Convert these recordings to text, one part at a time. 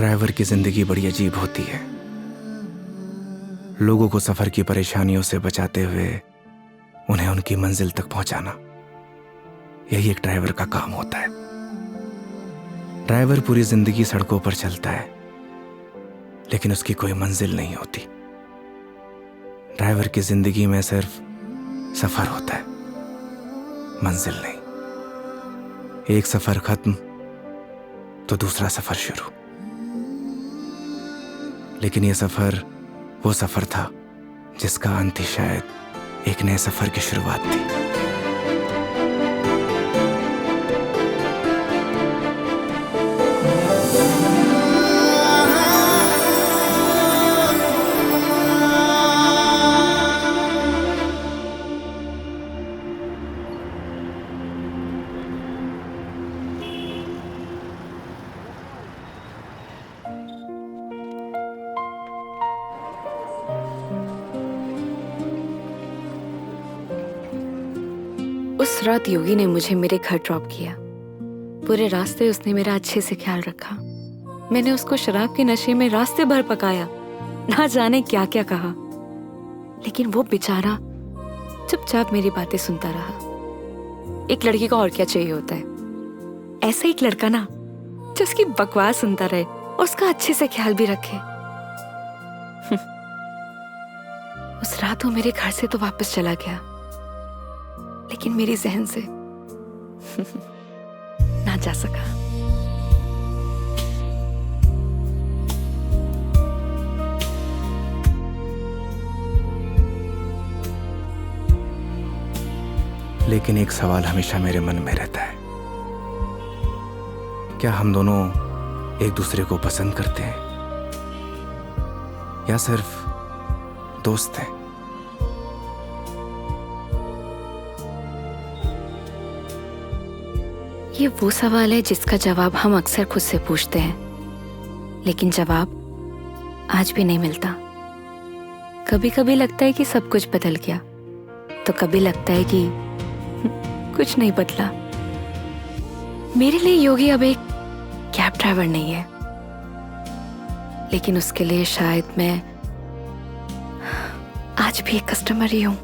Driver की जिंदगी बड़ी अजीब होती है। लोगों को सफर की परेशानियों से बचाते हुए उन्हें उनकी मंजिल तक पहुंचाना, यही एक ड्राइवर का काम होता है। ड्राइवर पूरी जिंदगी सड़कों पर चलता है, लेकिन उसकी कोई मंजिल नहीं होती। ड्राइवर की जिंदगी में सिर्फ सफर होता है, मंजिल नहीं। एक सफर खत्म तो दूसरा सफर शुरू। लेकिन यह सफर वो सफर था जिसका अंत ही शायद एक नए सफर की शुरुआत थी। उस रात योगी ने मुझे मेरे घर ड्रॉप किया। पूरे रास्ते उसने मेरा अच्छे से ख्याल रखा। मैंने उसको शराब के नशे में रास्ते भर पकाया, ना जाने क्या क्या कहा, लेकिन वो बेचारा चुपचाप मेरी बातें सुनता रहा। एक लड़की को और क्या चाहिए होता है? ऐसा एक लड़का ना जो उसकी बकवास सुनता रहे और उसका अच्छे से ख्याल भी रखे। उस रात वो मेरे घर से तो वापस चला गया, लेकिन मेरी जहन से ना जा सका। लेकिन एक सवाल हमेशा मेरे मन में रहता है, क्या हम दोनों एक दूसरे को पसंद करते हैं या सिर्फ दोस्त हैं? ये वो सवाल है जिसका जवाब हम अक्सर खुद से पूछते हैं, लेकिन जवाब आज भी नहीं मिलता। कभी कभी लगता है कि सब कुछ बदल गया, तो कभी लगता है कि कुछ नहीं बदला। मेरे लिए योगी अब एक कैब ड्राइवर नहीं है, लेकिन उसके लिए शायद मैं आज भी एक कस्टमर ही हूं।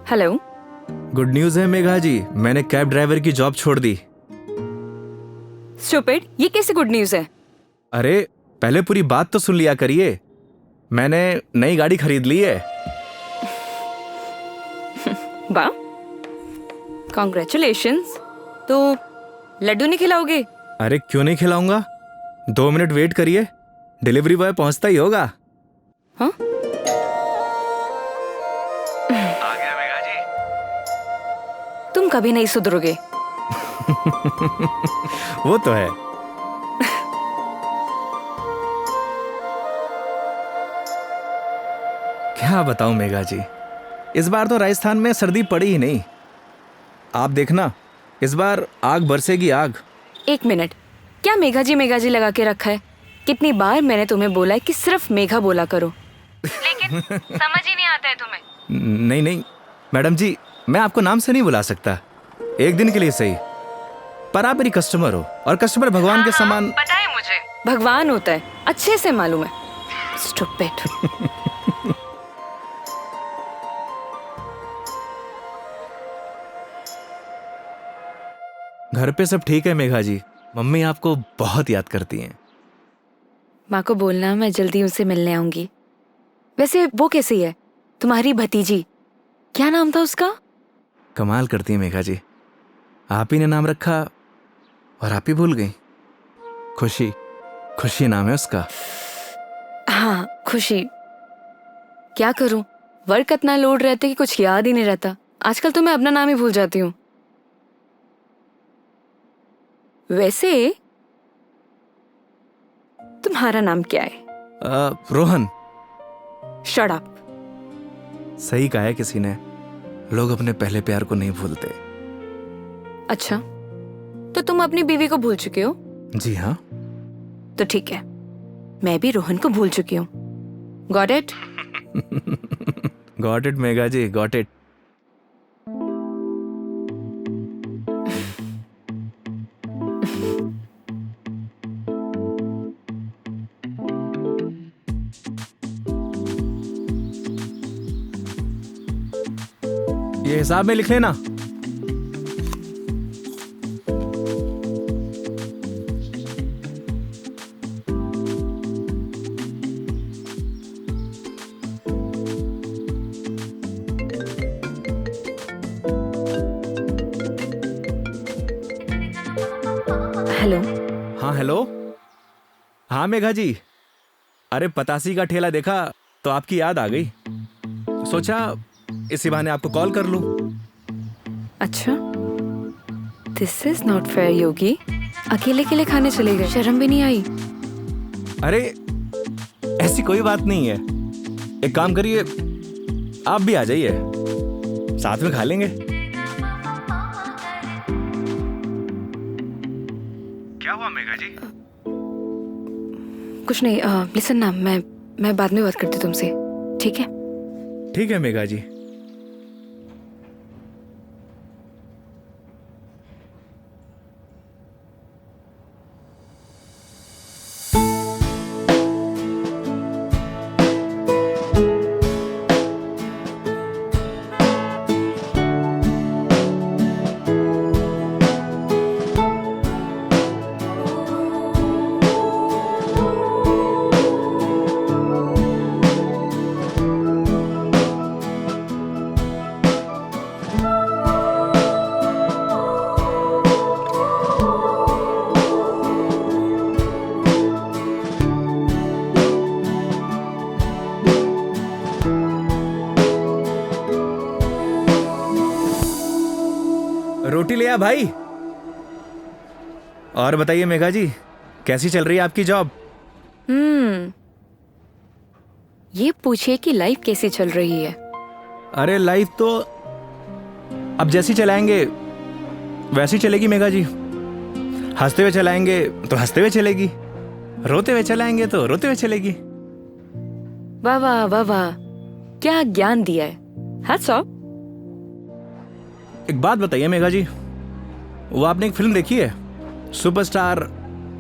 हेलो। गुड न्यूज है मेघा जी, मैंने कैब ड्राइवर की जॉब छोड़ दी। स्टूपिड, ये कैसे गुड न्यूज है? अरे पहले पूरी बात तो सुन लिया करिए। मैंने नई गाड़ी खरीद ली है। वाह, कॉन्ग्रेचुलेशंस। तो लड्डू नहीं खिलाओगे? अरे क्यों नहीं खिलाऊंगा, 2 मिनट वेट करिए, डिलीवरी बॉय पहुंचता ही होगा। हाँ? आ गया मेघा जी। तुम कभी नहीं सुधरोगे। वो तो है। क्या बताऊं मेघा जी, इस बार तो राजस्थान में सर्दी पड़ी ही नहीं। आप देखना, इस बार आग बरसेगी आग। एक मिनट, क्या मेघा जी लगा के रखा है? कितनी बार मैंने तुम्हें बोला है कि सिर्फ मेघा बोला करो, लेकिन समझ ही नहीं आता है तुम्हें। नहीं नहीं मैडम जी, मैं आपको नाम से नहीं बुला सकता, एक दिन के लिए सही, पर आप मेरी कस्टमर हो और कस्टमर भगवान के समान। पता है मुझे, भगवान होता है, अच्छे से मालूम है। स्टूपिड। घर पे सब ठीक है मेघा जी, मम्मी आपको बहुत याद करती हैं। माँ को बोलना मैं जल्दी उनसे मिलने आऊंगी। वैसे वो कैसी है, तुम्हारी भतीजी? क्या नाम था उसका? कमाल करती है मेघा जी, आप ही ने नाम रखा और आप ही भूल गई। खुशी, खुशी नाम है उसका। हाँ, खुशी। क्या करूं, वर्क इतना लोड रहता है कि कुछ याद ही नहीं रहता। आजकल तो मैं अपना नाम ही भूल जाती हूँ। वैसे तुम्हारा नाम क्या है? रोहन। Shut up. सही कहा है किसी ने, लोग अपने पहले प्यार को नहीं भूलते। अच्छा, तो तुम अपनी बीवी को भूल चुके हो? जी हाँ। तो ठीक है, मैं भी रोहन को भूल चुकी हूँ। Got it? Got it Megha ji, got it. ये हिसाब में लिख लेना। हेलो। हाँ हेलो। हाँ मेघा जी, अरे पतासी का ठेला देखा तो आपकी याद आ गई, सोचा इसी बहाने आपको कॉल कर लूं। अच्छा, दिस इज नॉट फेयर योगी। अकेले अकेले खाने चले गए, शर्म भी नहीं आई? अरे ऐसी कोई बात नहीं है, एक काम करिए, आप भी आ जाइए, साथ में खा लेंगे। क्या हुआ मेघा जी? कुछ नहीं। लिसन ना, मैं बाद में बात करती हूँ तुमसे, ठीक है? ठीक है मेघा जी। रोटी ले आ भाई। और बताइए मेघा जी, कैसी चल रही है आपकी जॉब? ये पूछिए कि लाइफ कैसी चल रही है। अरे लाइफ तो अब जैसी चलाएंगे वैसी चलेगी मेघा जी। हंसते हुए चलाएंगे तो हंसते हुए चलेगी, रोते हुए चलाएंगे तो रोते हुए चलेगी। वाह वाह वाह वाह, क्या ज्ञान दिया है। Hats off. एक बात बताइए मेघा जी, वो आपने एक फिल्म देखी है सुपरस्टार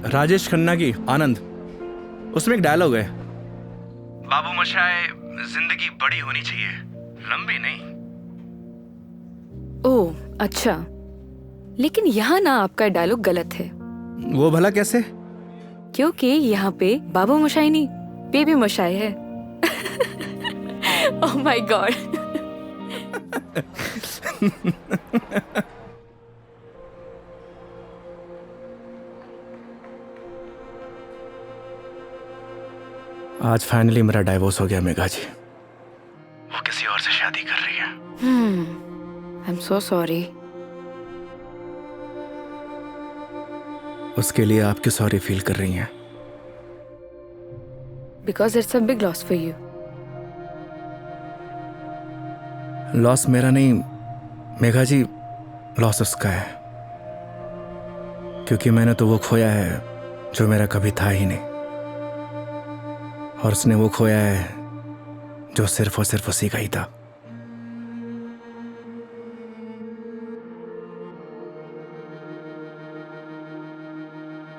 राजेश खन्ना की, आनंद? उसमें एक डायलॉग है, बाबू मोशाय, जिंदगी बड़ी होनी चाहिए, लंबी नहीं। ओह अच्छा, लेकिन यहाँ ना आपका डायलॉग गलत है। वो भला कैसे? क्योंकि यहाँ पे बाबू मोशाई नहीं, बेबी मोशाई है। Oh my God. आज फाइनली मेरा डाइवोर्स हो गया मेघा जी। वो किसी और से शादी कर रही है। I am so sorry. उसके लिए आप क्यों सॉरी फील कर रही हैं? Because it's a big loss for you. Loss मेरा नहीं मेघा जी, लॉस उसका है, क्योंकि मैंने तो वो खोया है जो मेरा कभी था ही नहीं, और उसने वो खोया है जो सिर्फ और सिर्फ उसी का ही था।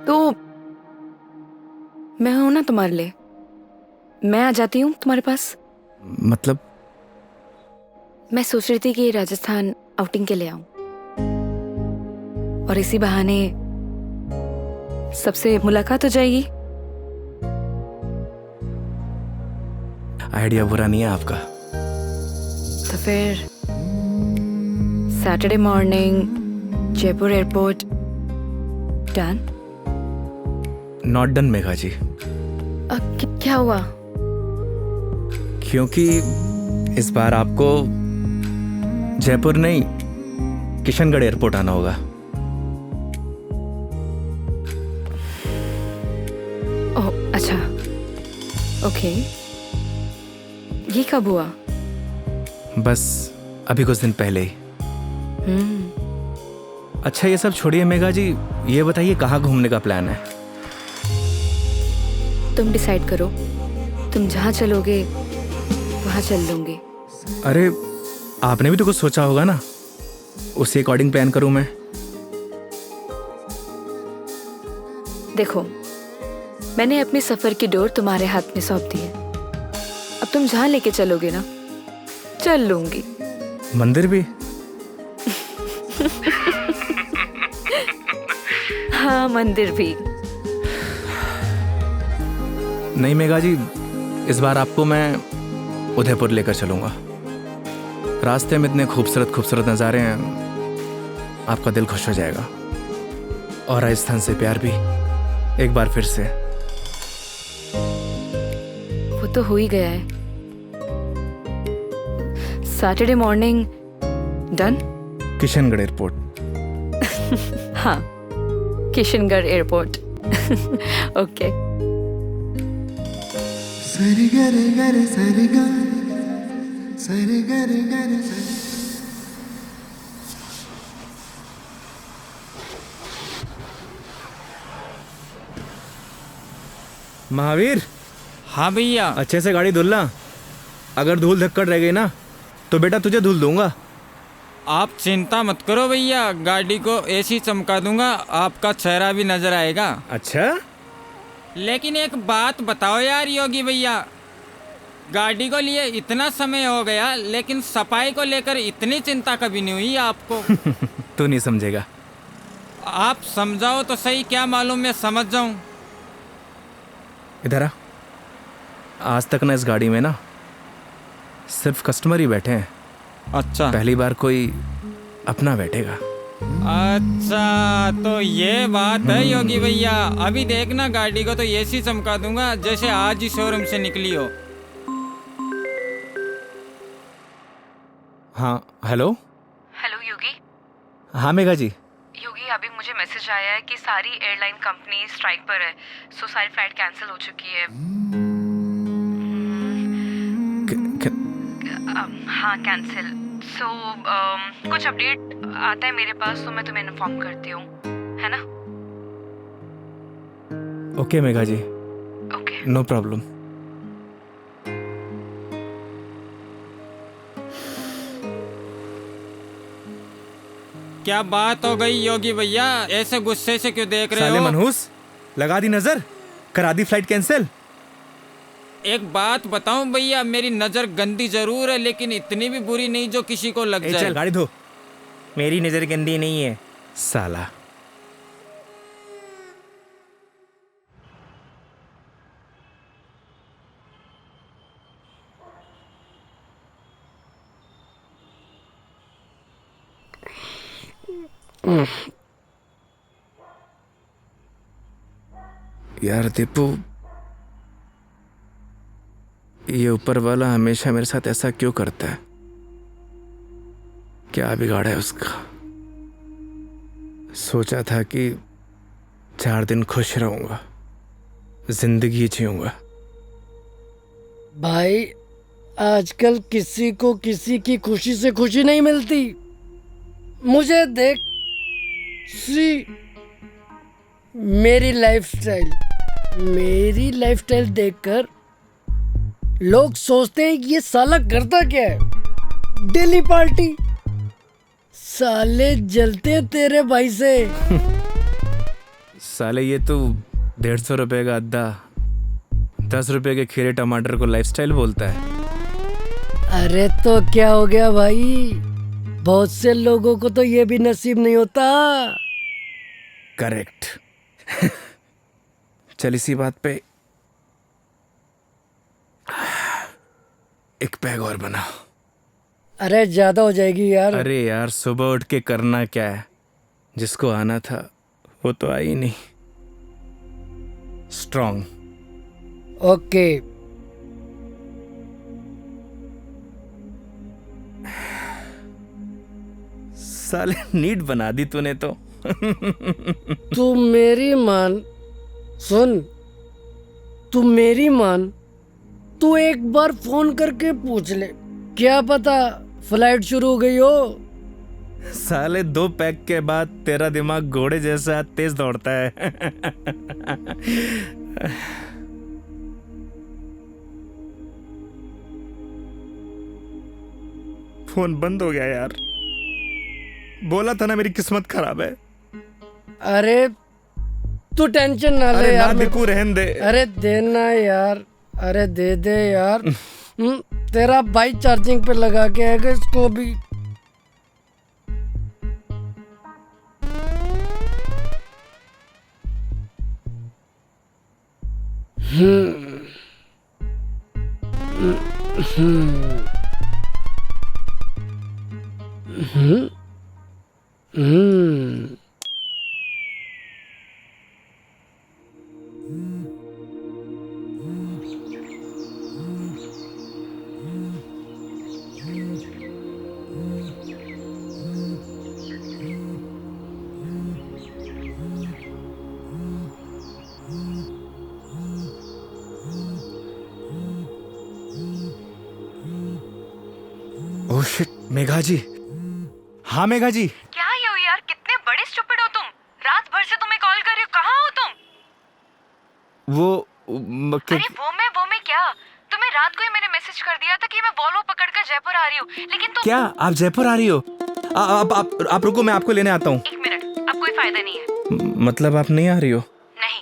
तो मैं हूं ना तुम्हारे लिए, मैं आ जाती हूँ तुम्हारे पास। मतलब? मैं सोच रही थी कि राजस्थान आउटिंग के लिए आऊं, और इसी बहाने सबसे मुलाकात हो जाएगी। आइडिया बुरा नहीं है आपका। तो फिर Saturday morning Jaipur airport. Done? Not done Megha ji. क्या हुआ? क्योंकि इस बार आपको जयपुर नहीं, किशनगढ़ एयरपोर्ट आना होगा। ओह ओके, ये कब हुआ? बस अभी कुछ दिन पहले ही। अच्छा ये सब छोड़िए मेघा जी, ये बताइए कहाँ घूमने का प्लान है? तुम डिसाइड करो, तुम जहाँ चलोगे वहाँ चल लूंगी। अरे आपने भी तो कुछ सोचा होगा ना, उसी अकॉर्डिंग प्लान करूँ मैं। देखो, मैंने अपने सफर की डोर तुम्हारे हाथ में सौंप दी है। अब तुम जहाँ लेके चलोगे ना, चल लूंगी। मंदिर भी? हाँ, मंदिर भी। नहीं मेघा जी, इस बार आपको मैं उदयपुर लेकर चलूंगा। रास्ते में इतने खूबसूरत खूबसूरत नज़ारे हैं, आपका दिल खुश हो जाएगा। और राजस्थान से प्यार भी एक बार फिर से। वो तो हो ही गया है। Saturday morning done. Kishangarh airport. हाँ, किशनगढ़ एयरपोर्ट। ओके। सरी गरे गरे सरी गा, सरी गरे गरे सरी। महावीर, हाँ भैया। अच्छे से गाड़ी धुलना। अगर धूल धक्कड़ रह गई ना तो बेटा तुझे धुल दूंगा। आप चिंता मत करो भैया, गाड़ी को ऐसी चमका दूंगा आपका चेहरा भी नजर आएगा। अच्छा? लेकिन एक बात बताओ यार योगी भैया, गाड़ी को लिए इतना समय हो गया लेकिन सफाई को लेकर इतनी चिंता कभी नहीं हुई आपको। तू नहीं समझेगा। आप समझाओ तो सही, क्या मालूम मैं समझ जाऊं। इधर आ। आज तक ना इस गाड़ी में ना सिर्फ कस्टमर ही बैठे हैं। अच्छा, पहली बार कोई अपना बैठेगा। अच्छा तो ये बात है योगी भैया। अभी देखना गाड़ी को तो ऐसी चमका दूंगा जैसे आज ही शोरूम से निकली हो। हाँ हेलो। हेलो योगी। हाँ मेघा जी। योगी, अभी मुझे मैसेज आया है कि सारी एयरलाइन कंपनी स्ट्राइक पर है, सो सारी फ्लाइट कैंसिल हो चुकी है। हाँ, कैंसिल। सो कुछ अपडेट आता है मेरे पास तो मैं तुम्हें इन्फॉर्म करती हूँ, है ना? Okay Megha ji, okay. No problem. क्या बात हो गई योगी भैया, ऐसे गुस्से से क्यों देख रहे साले हो? मनहूस, लगा दी नजर, करा दी फ्लाइट कैंसिल। एक बात बताऊं भैया, मेरी नजर गंदी जरूर है लेकिन इतनी भी बुरी नहीं जो किसी को लग जाए। चल गाड़ी धो। मेरी नजर गंदी नहीं है साला। यार दीपू, ये ऊपर वाला हमेशा मेरे साथ ऐसा क्यों करता है? क्या बिगाड़ा है उसका? सोचा था कि 4 दिन खुश रहूंगा, जिंदगी जीऊंगा। भाई, आजकल किसी को किसी की खुशी से खुशी नहीं मिलती। मुझे देख, सी मेरी लाइफस्टाइल देखकर लोग सोचते हैं कि ये साला करता क्या है। Daily party. साले जलते हैं तेरे भाई से। साले ये तो 150 रुपए का अद्दा 10 रुपए के खीरे टमाटर को लाइफस्टाइल बोलता है। अरे तो क्या हो गया भाई, बहुत से लोगों को तो ये भी नसीब नहीं होता। करेक्ट। चल इसी बात पे एक पैग और बना। अरे ज्यादा हो जाएगी यार। अरे यार, सुबह उठ के करना क्या है? जिसको आना था वो तो आई नहीं। स्ट्रॉन्ग। ओके। साले नीट बना दी तूने तो। तू मेरी मान, सुन, तू मेरी मान, तू एक बार फोन करके पूछ ले, क्या पता फ्लाइट शुरू हो गई हो। साले 2 पैक के बाद तेरा दिमाग घोड़े जैसा तेज दौड़ता है। फोन बंद हो गया यार। बोला था ना मेरी किस्मत खराब है। अरे तू टेंशन ना ले अरे ना यार। दिकू रहन दे। अरे देना यार, अरे दे दे यार। तेरा भाई चार्जिंग पे लगा के आएगा इसको भी। ओह शिट, मेघा जी। हाँ मेघा जी। क्या ये हो यार, कितने बड़े स्टूपिड हो तुम। रात भर से तुम्हें कॉल कर रही हूँ, कहाँ हो तुम? अरे वो मैं क्या, तुम्हें रात को ही मैंने मैसेज कर दिया था कि मैं वॉल्वो पकड़कर जयपुर आ रही हूँ, लेकिन तुम। क्या आप जयपुर आ रही हो? आप रुको, मैं आपको लेने आता हूँ। 1 मिनट, अब कोई फायदा नहीं है। मतलब आप नहीं आ रही हो? नहीं।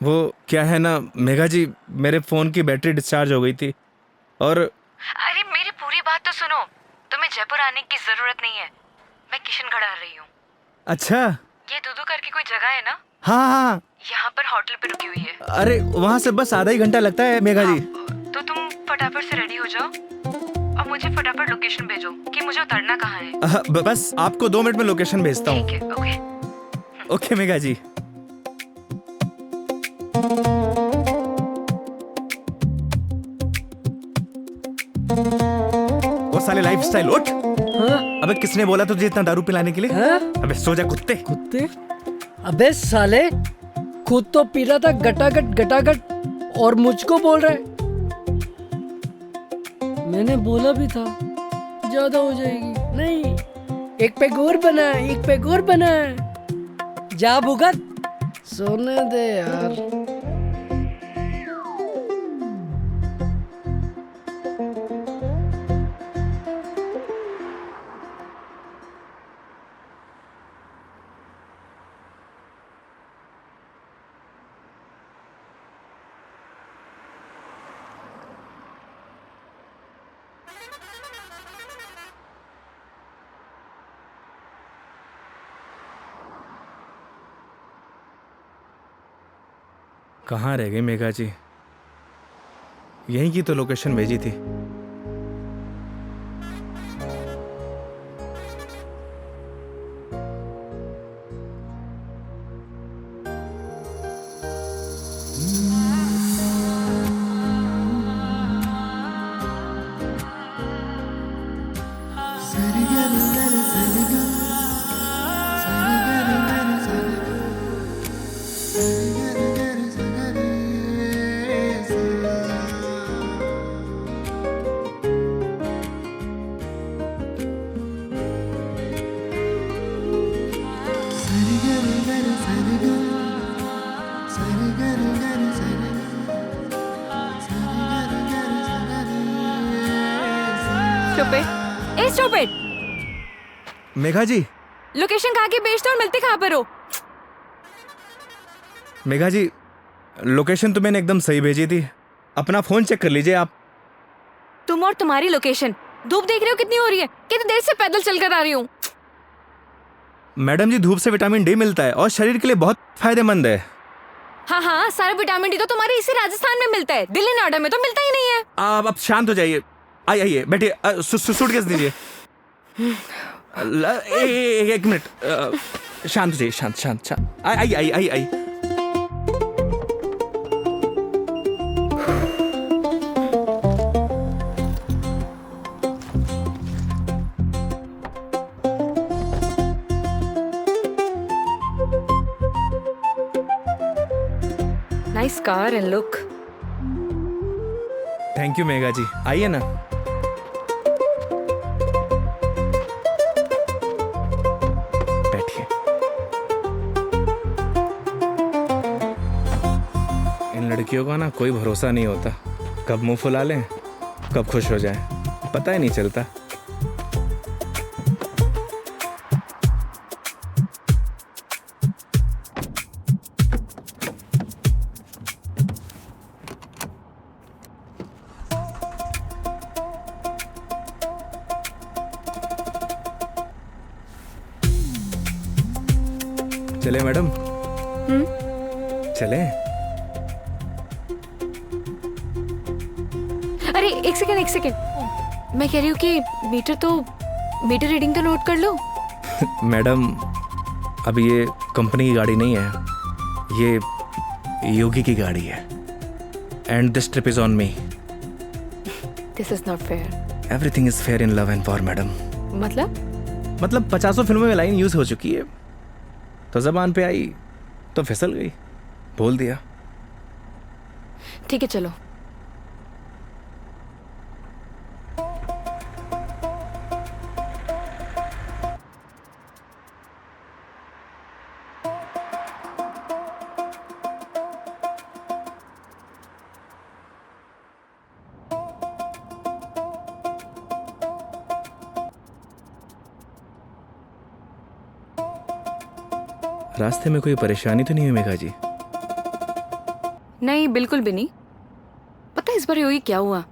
वो क्या है ना मेघा जी, मेरे फोन की बैटरी डिस्चार्ज हो गई थी और। अरे मेरी पूरी बात तो सुनो, तुम्हें जयपुर आने की जरूरत नहीं है। मैं किशनगढ़ आ रही हूँ। अच्छा। ये दूधू करके कोई जगह है ना, हाँ हाँ। यहाँ पर होटल पे रुकी हुई है। अरे वहाँ से बस आधा ही घंटा लगता है मेघा जी। तो तुम फटाफट से रेडी हो जाओ और मुझे फटाफट लोकेशन भेजो कि मुझे उतरना कहाँ है। बस आपको 2 मिनट में लोकेशन भेजता हूँ। ठीक है, ओके। ओके मेघा जी। वो साले लाइफस्टाइल उठ। हाँ? अबे किसने बोला तुझे इतना दारू पिलाने के लिए? हाँ? अबे सो जा कुत्ते। कुत्ते? अबे साले, खुद तो पी रहा था गटागट गटागट और मुझको बोल रहा है। मैंने बोला भी था ज्यादा हो जाएगी। नहीं, एक पैक और बना, एक पैक और बना। जा भुगत, सोने दे यार। कहाँ रह गई मेघा जी? यहीं की तो लोकेशन भेजी थी। स्टूपिड। मेघा जी। लोकेशन कहाँ की भेजते हो और मिलते कहाँ पर हो? मेघा जी, लोकेशन तो मैंने एकदम सही भेजी थी। अपना फोन चेक कर लीजिए आप। तुम और तुम्हारी लोकेशन। धूप देख रहे हो कितनी हो रही है? कितनी देर से पैदल चलकर आ रही हूँ। मैडम जी, धूप से विटामिन डी मिलता है और शरीर के लिए बहुत फायदेमंद है। हाँ हाँ, सारा विटामिन डी तो तुम्हारे इसी राजस्थान में मिलता है, दिल्ली नोएडा में तो मिलता ही नहीं है। आप शांत हो जाइए। आइए बैठिए। सूटकेस दीजिए। एक मिनट, शांत हो जाइए। शांत। आई। Nice car and look. Thank you Megha ji, आइए ना। बैठिए। इन लड़कियों का ना कोई भरोसा नहीं होता, कब मुंह फुला लें कब खुश हो जाए, पता ही नहीं चलता। चले मैडम? चले? अरे एक सेकेंड, मैं कह रही हूँ कि मीटर रीडिंग तो नोट कर लो। मैडम अब ये कंपनी की गाड़ी नहीं है, ये योगी की गाड़ी है। And this trip is on me. This is not fair. Everything is fair in love and war madam. मतलब 50 फिल्मों में लाइन यूज हो चुकी है, तो जबान पे आई तो फिसल गई, बोल दिया। ठीक है चलो। रास्ते में कोई परेशानी तो नहीं हुई मेघा जी? नहीं बिल्कुल भी नहीं। पता है इस बार योगी क्या हुआ?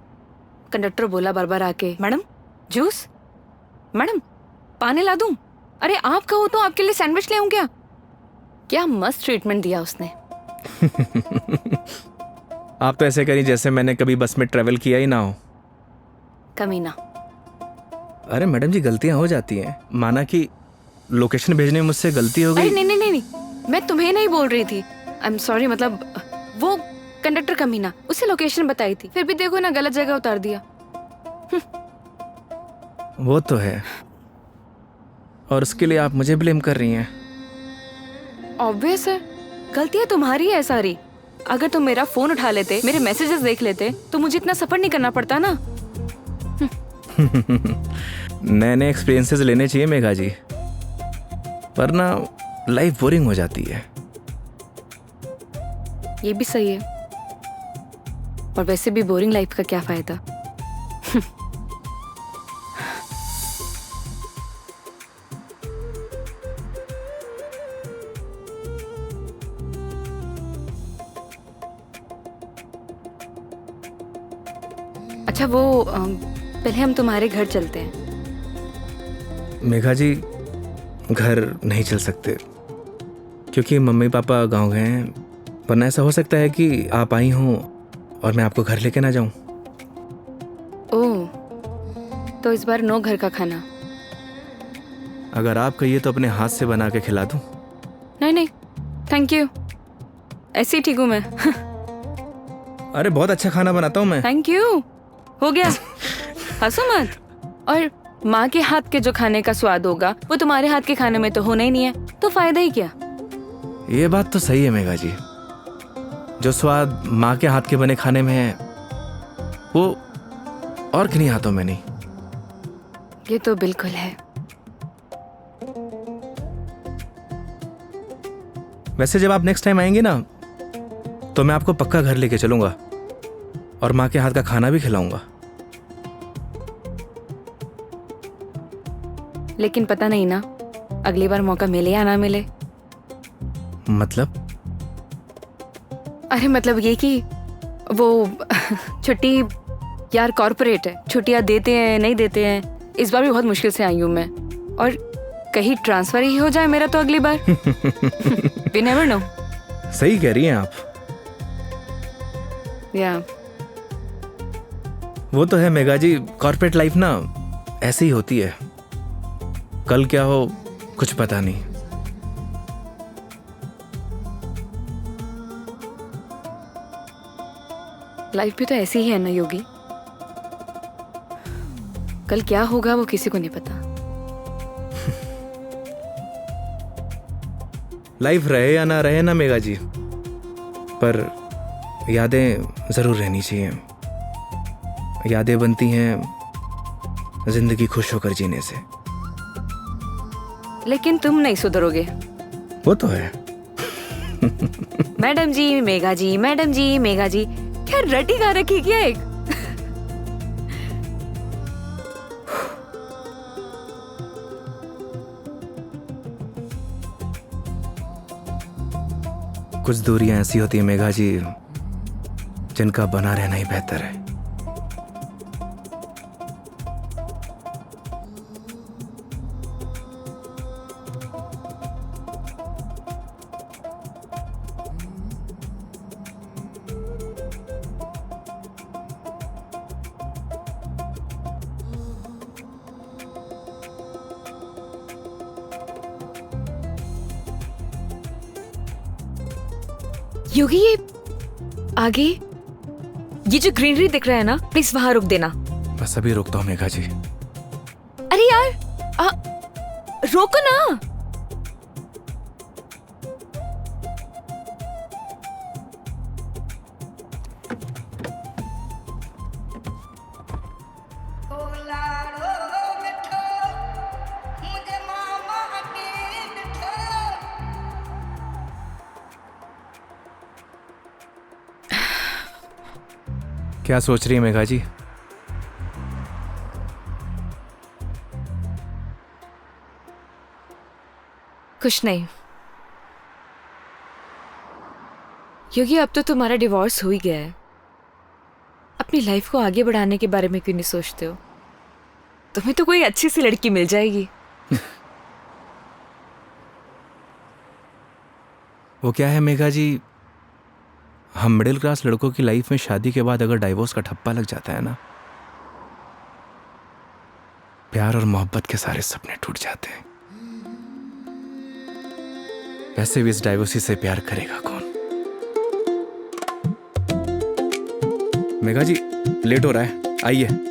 कंडक्टर बोला बार बार आके, मैडम जूस, मैडम पानी ला दूं? अरे आप कहो तो आपके लिए सैंडविच ले आऊं क्या? क्या मस्त ट्रीटमेंट दिया उसने। आप तो ऐसे करी जैसे मैंने कभी बस में ट्रेवल किया ही ना हो। कमीना। अरे मैडम जी गलतियां हो जाती हैं, माना कि लोकेशन भेजने में मुझसे गलती हो अरे गई। नहीं, मैं तुम्हें नहीं बोल रही थी। आई एम सॉरी, मतलब वो कंडक्टर कमीना, उसे लोकेशन बताई थी, फिर भी देखो ना गलत जगह उतार दिया। वो तो है, और उसके लिए आप मुझे ब्लेम कर रही हैं। ऑब्वियस है, गलतियां तुम्हारी है सारी। अगर तुम मेरा फोन उठा लेते, मेरे मैसेजेस देख लेते, तो मुझे इतना सफर नहीं करना पड़ता ना। नए नए एक्सपीरियंसेस लेने चाहिए मेघा जी, वरना लाइफ बोरिंग हो जाती है। ये भी सही है, और वैसे भी बोरिंग लाइफ का क्या फायदा। अच्छा वो पहले हम तुम्हारे घर चलते हैं। मेघा जी घर नहीं चल सकते, क्योंकि मम्मी पापा गांव गए हैं, वरना ऐसा हो सकता है कि आप आई हों और मैं आपको घर लेके ना जाऊं। ओह, तो इस बार नो घर का खाना। अगर आप कहिए तो अपने हाथ से बना के खिला दूं। नहीं थैंक यू, ऐसे ही ठीक हूँ मैं। अरे बहुत अच्छा खाना बनाता हूं मैं। थैंक यू, हो गया। हंसो मत। और माँ के हाथ के जो खाने का स्वाद होगा वो तुम्हारे हाथ के खाने में तो होना ही नहीं है, तो फायदा ही क्या। ये बात तो सही है मेघा जी, जो स्वाद माँ के हाथ के बने खाने में है वो और किन्हीं हाथों में नहीं। ये तो बिल्कुल है। वैसे जब आप नेक्स्ट टाइम आएंगे ना, तो मैं आपको पक्का घर लेके चलूंगा और माँ के हाथ का खाना भी खिलाऊंगा। लेकिन पता नहीं ना, अगली बार मौका मिले या ना मिले। मतलब? अरे मतलब ये कि वो छुट्टी यार कॉर्पोरेट है, छुट्टियां देते हैं नहीं देते हैं। इस बार भी बहुत मुश्किल से आई हूँ मैं, और कहीं ट्रांसफर ही हो जाए मेरा तो अगली बार। We never know। सही कह रही हैं आप। या वो तो है मेघा जी, कॉर्पोरेट लाइफ ना ऐसे ही होती है, कल क्या हो कुछ पता नहीं। लाइफ भी तो ऐसी ही है ना योगी, कल क्या होगा वो किसी को नहीं पता। लाइफ रहे या ना रहे ना मेघा जी, पर यादें जरूर रहनी चाहिए। यादें बनती हैं जिंदगी खुश होकर जीने से। लेकिन तुम नहीं सुधरोगे। वो तो है। मैडम जी मेघा जी, मैडम जी मेघा जी, क्या रटी गा रखी क्या एक? कुछ दूरियां ऐसी होती है मेघा जी जिनका बना रहना ही बेहतर है। योगी ये आगे ये जो ग्रीनरी दिख रहा है ना, प्लीज वहां रुक देना। बस अभी रुकता हूँ मेघा जी। अरे यार रोको ना। क्या सोच रही है मेघा जी? कुछ नहीं योगी, अब तो तुम्हारा डिवोर्स हो ही गया है। अपनी लाइफ को आगे बढ़ाने के बारे में क्यों नहीं सोचते हो? तुम्हें तो कोई अच्छी सी लड़की मिल जाएगी। वो क्या है मेघा जी, हम मिडिल क्लास लड़कों की लाइफ में शादी के बाद अगर डाइवोर्स का ठप्पा लग जाता है ना, प्यार और मोहब्बत के सारे सपने टूट जाते हैं। वैसे भी इस डाइवोर्सी से प्यार करेगा कौन? मेघा जी लेट हो रहा है, आइए।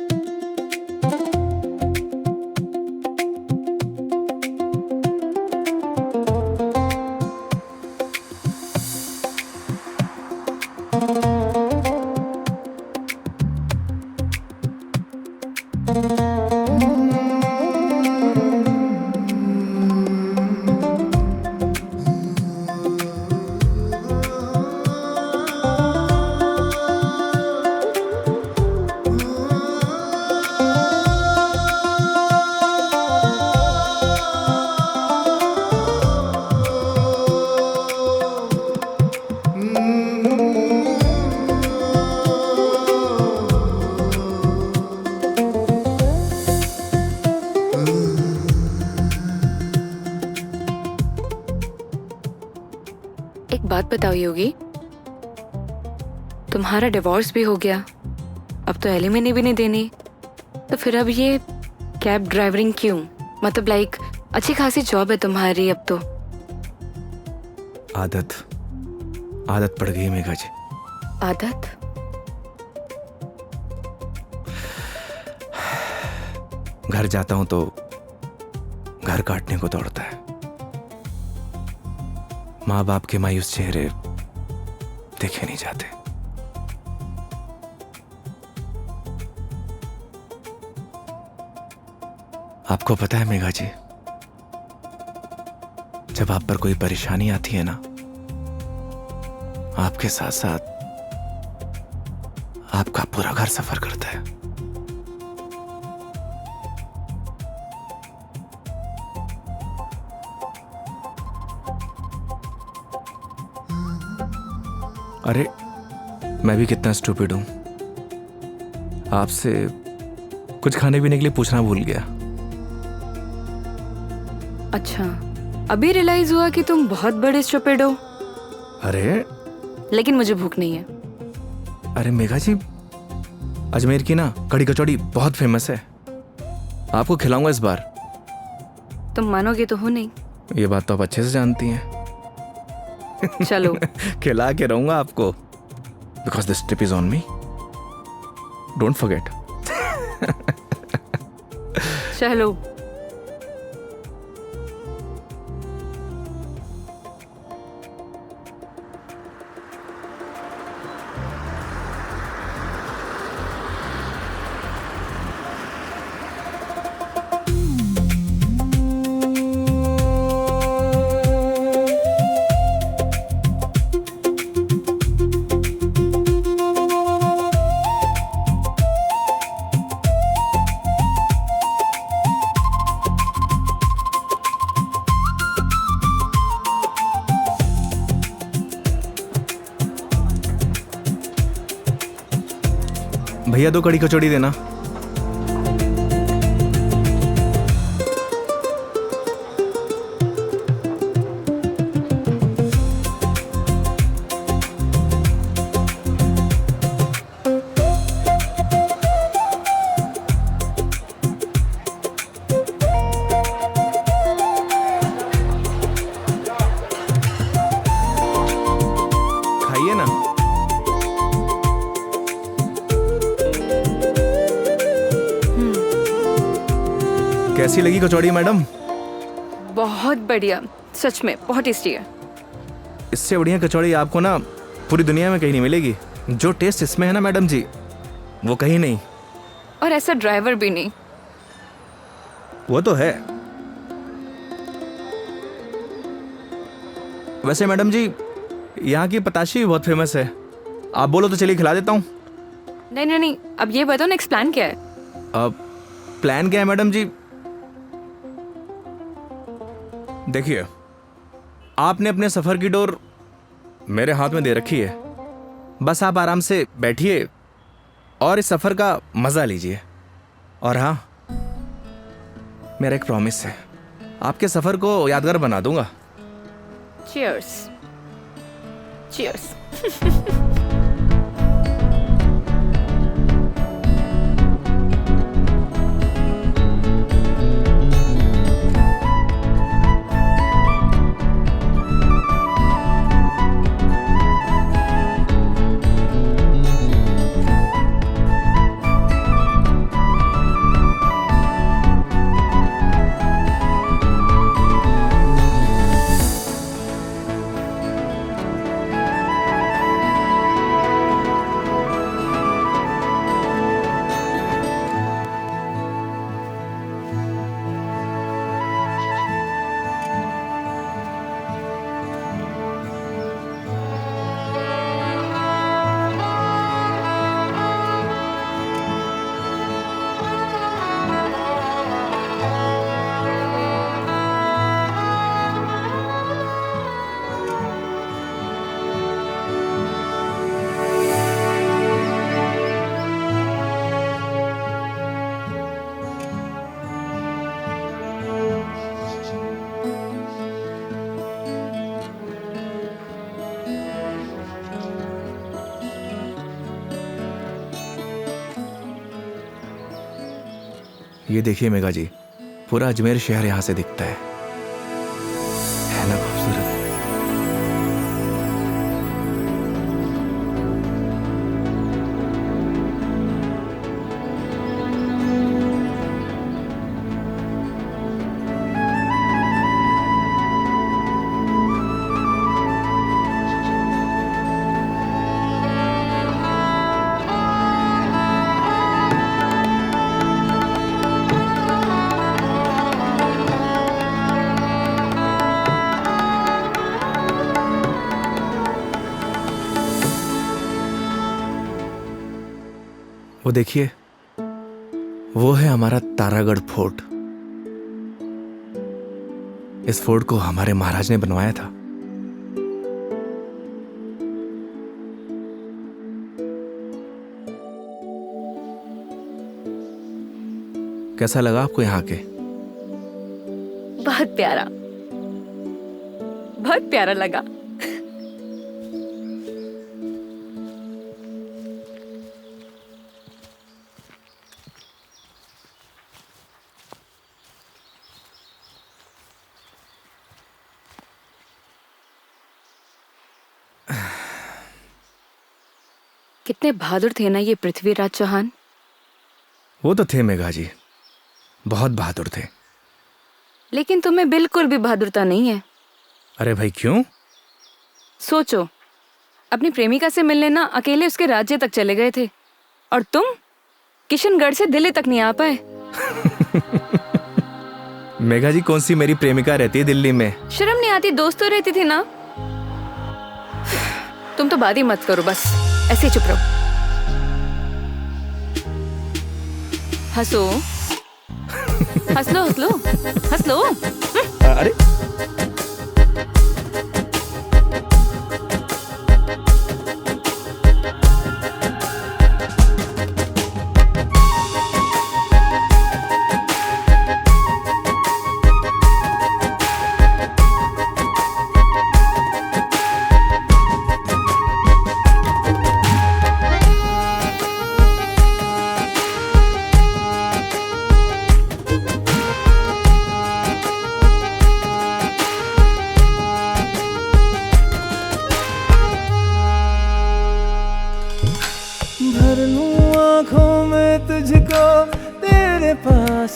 एक बात बताओ योगी, तुम्हारा डिवोर्स भी हो गया, अब तो एलिमनी भी नहीं देनी, तो फिर अब ये कैब ड्राइवरिंग क्यों? मतलब लाइक अच्छी खासी जॉब है तुम्हारी अब तो। आदत पड़ गई मेघा जी। आदत? घर जाता हूं तो घर काटने को दौड़ता है। माँ बाप के मायूस चेहरे देखे नहीं जाते। आपको पता है मेघा जी, जब आप पर कोई परेशानी आती है ना, आपके साथ साथ आपका पूरा घर सफर करता है। अरे मैं भी कितना स्टूपिड हूं, आपसे कुछ खाने पीने के लिए पूछना भूल गया। अच्छा, अभी रियलाइज हुआ कि तुम बहुत बड़े स्टूपिड हो। अरे लेकिन मुझे भूख नहीं है। अरे मेघा जी, अजमेर की ना कड़ी कचौड़ी बहुत फेमस है, आपको खिलाऊंगा इस बार। तुम मानोगे तो हो नहीं। ये बात तो आप अच्छे से जानती हैं। चलो। खिला के रहूंगा आपको, because this trip is on me, don't forget. चलो। भैया 2 कड़ी कचौड़ी देना। खाइए ना। कैसी लगी कचौड़ी मैडम? बहुत बढ़िया, सच में बहुत टेस्टी है। इससे बढ़िया कचौड़ी आपको ना पूरी दुनिया में कहीं नहीं मिलेगी। जो टेस्ट इसमें है ना मैडम जी, वो कहीं नहीं। और ऐसा ड्राइवर भी नहीं। वो तो है। वैसे मैडम जी, यहाँ की पताशी भी बहुत फेमस है। आप बोलो तो चलिए खिला देता हूँ। नहीं नहीं नहीं, अब ये बताओ नेक्स्ट प्लान क्या है? अब प्लान क्या है मैडम जी? देखिए, आपने अपने सफर की डोर मेरे हाथ में दे रखी है। बस आप आराम से बैठिए और इस सफर का मजा लीजिए। और हाँ, मेरा एक प्रॉमिस है, आपके सफर को यादगार बना दूंगा। Cheers. Cheers. ये देखिए मेघा जी, पूरा अजमेर शहर यहाँ से दिखता है ना खूबसूरत? वो देखिए, वो है हमारा तारागढ़ फोर्ट। इस फोर्ट को हमारे महाराज ने बनवाया था। कैसा लगा आपको यहाँ के? बहुत प्यारा, बहुत प्यारा लगा। कितने बहादुर थे ना ये पृथ्वीराज चौहान। वो तो थे मेघा जी, बहुत बहादुर थे। लेकिन तुम्हें बिल्कुल भी बहादुरता नहीं है। अरे भाई क्यों? सोचो, अपनी प्रेमिका से मिलने ना अकेले उसके राज्य तक चले गए थे, और तुम किशनगढ़ से दिल्ली तक नहीं आ पाए। मेघा जी, कौन सी मेरी प्रेमिका रहती है दिल्ली में? शर्म नहीं आती? दोस्त तो रहती थी ना। तुम तो बात ही मत करो, बस ऐसे ही चुप रहो। हंसो, हंस लो, हंस लो, हंस लो। अरे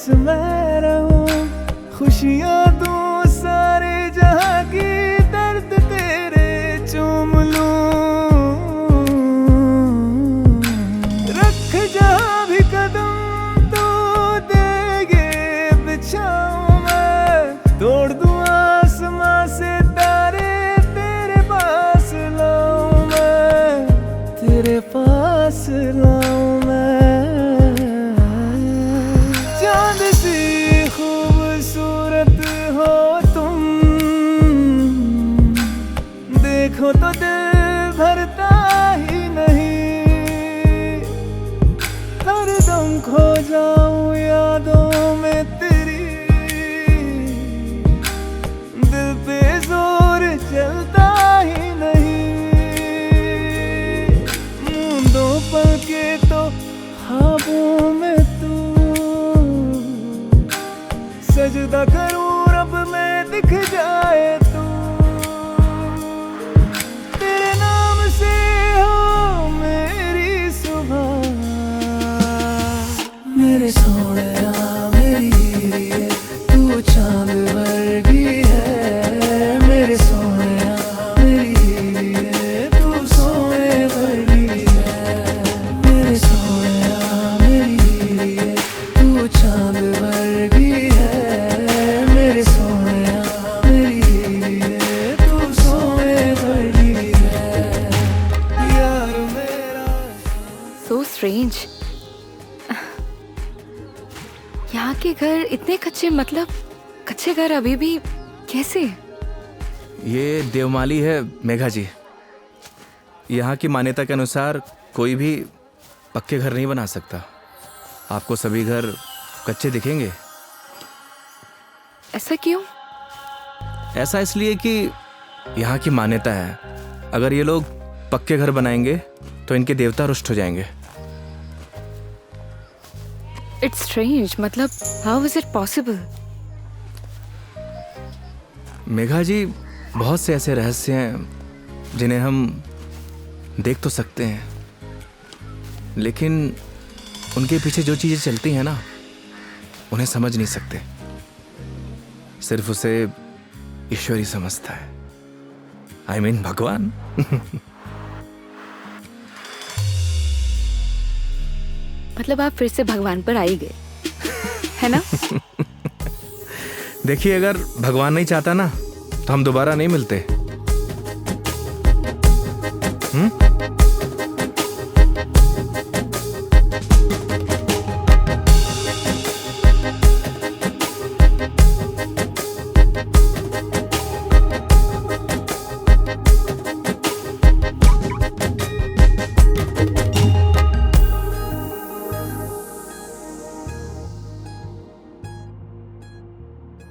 बस मैं रहूं, खुशियां दूं सारे जहां की, दर्द तेरे चूम लूं। रख जहां भी कदम तो देगे बिछाऊं मैं, तोड़ दूं आसमां से तारे, तेरे पास लाऊं मैं, तेरे पास लाऊं मैं। चांद सी खूबसूरत हो तुम, देखो तो दिल भरता ही नहीं, हरदम खो जाऊं यादों में तेरी, दिल पे जोर चलता ही नहीं। मूंदों पल के तो ख्वाबों में तू, सजदा करूं रब में दिख जाए तू, तेरे नाम से हो मेरी सुबह। मेरे सोहणिया मेरी हीरे, तू चांद वर्गी है, मेरे सोहणिया मेरी हीरे, तू सोने वर्गी है, मेरे सोहणिया मेरी हीरे, तू चांद वर्गी है, मेरे सोहणिया मेरी हीरे, तू सोने वर्गी है, यार मेरा। So strange. यहाँ के घर इतने कच्चे, मतलब कच्चे घर अभी भी कैसे? ये देवमाली है मेघा जी। यहाँ की मान्यता के अनुसार कोई भी पक्के घर नहीं बना सकता। आपको सभी घर कच्चे दिखेंगे। ऐसा क्यों? ऐसा इसलिए कि यहाँ की मान्यता है, अगर ये लोग पक्के घर बनाएंगे तो इनके देवता रुष्ट हो जाएंगे। इट्स स्ट्रेंज, मतलब how is it possible? Megha ji, बहुत से ऐसे रहस्य हैं जिन्हें हम देख तो सकते हैं, लेकिन उनके पीछे जो चीज़ें चलती हैं ना, उन्हें समझ नहीं सकते। सिर्फ उसे ईश्वर ही समझता है। I mean, भगवान। मतलब आप फिर से भगवान पर आ ही गए, है ना? देखिए, अगर भगवान नहीं चाहता ना तो हम दोबारा नहीं मिलते।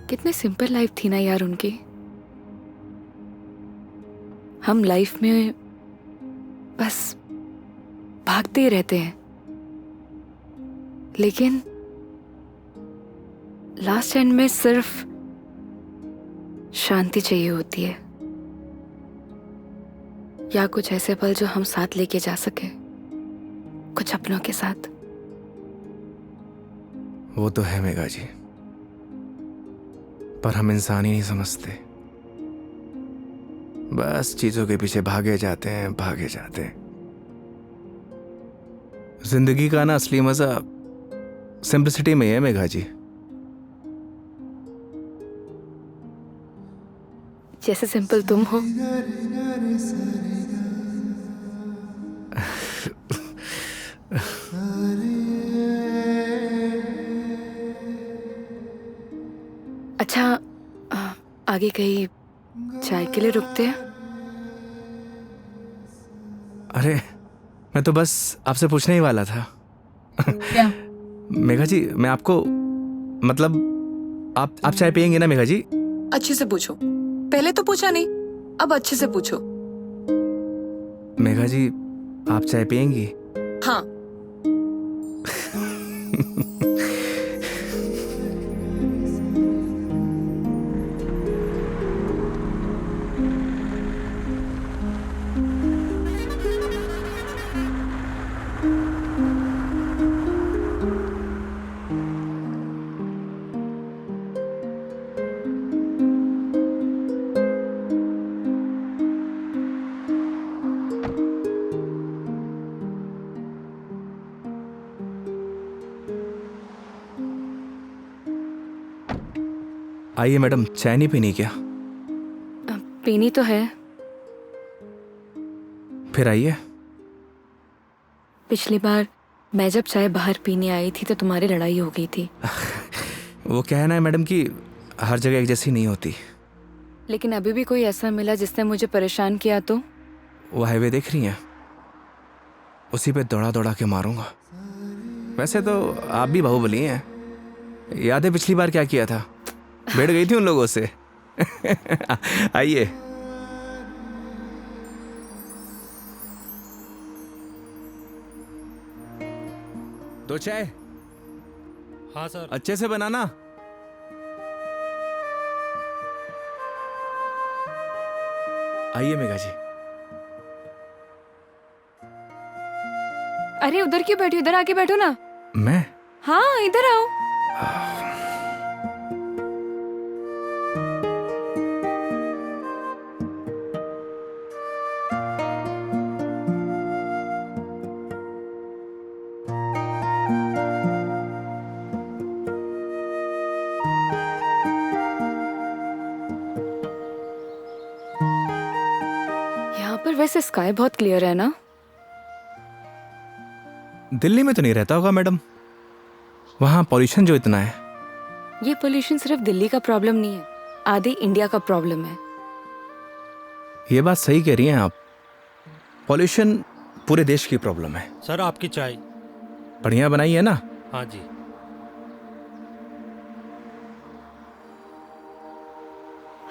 कितने सिंपल लाइफ थी ना यार उनकी। हम लाइफ में बस भागते ही रहते हैं, लेकिन लास्ट एंड में सिर्फ शांति चाहिए होती है, या कुछ ऐसे पल जो हम साथ लेके जा सके, कुछ अपनों के साथ। वो तो है मेघा जी, पर हम इंसान ही नहीं समझते। बस चीजों के पीछे भागे जाते हैं, भागे जाते हैं। जिंदगी का ना असली मजा सिंपलिसिटी में है मेघा जी। जैसे सिंपल तुम हो। अच्छा, आगे कहीं चाय के लिए रुकते हैं? अरे, मैं तो बस आपसे पूछने ही वाला था। क्या? मेघा जी, मैं आपको मतलब आप चाय पियेंगे ना मेघा जी? अच्छे से पूछो, पहले तो पूछा नहीं, अब अच्छे से पूछो। मेघा जी, आप चाय पियेंगी? हाँ। आइए मैडम, चाय नहीं पीनी क्या? पीनी तो है। फिर आइए। पिछली बार मैं जब चाय बाहर पीने आई थी तो तुम्हारी लड़ाई हो गई थी। वो कहना है मैडम कि हर जगह एक जैसी नहीं होती। लेकिन अभी भी कोई ऐसा मिला जिसने मुझे परेशान किया तो? वो हाईवे देख रही हैं, उसी पे दौड़ा दौड़ा के मारूंगा। वैसे तो आप भी बाहुबली हैं। याद है पिछली बार क्या किया था? बैठ गई थी उन लोगों से। आइए। दो चाय। हाँ सर। अच्छे से बनाना। आइए मेघा जी। अरे उधर क्यों बैठी, उधर आके बैठो ना। मैं? हाँ इधर आओ। यहाँ पर वैसे स्काई बहुत क्लियर है ना? दिल्ली में तो नहीं रहता होगा मैडम, वहां पॉल्यूशन जो इतना है। ये पोल्यूशन सिर्फ दिल्ली का प्रॉब्लम नहीं है, आधे इंडिया का प्रॉब्लम है। ये बात सही कह रही हैं आप, पॉल्यूशन पूरे देश की प्रॉब्लम है। सर आपकी चाय। बढ़िया बनाई है ना? हाँ जी।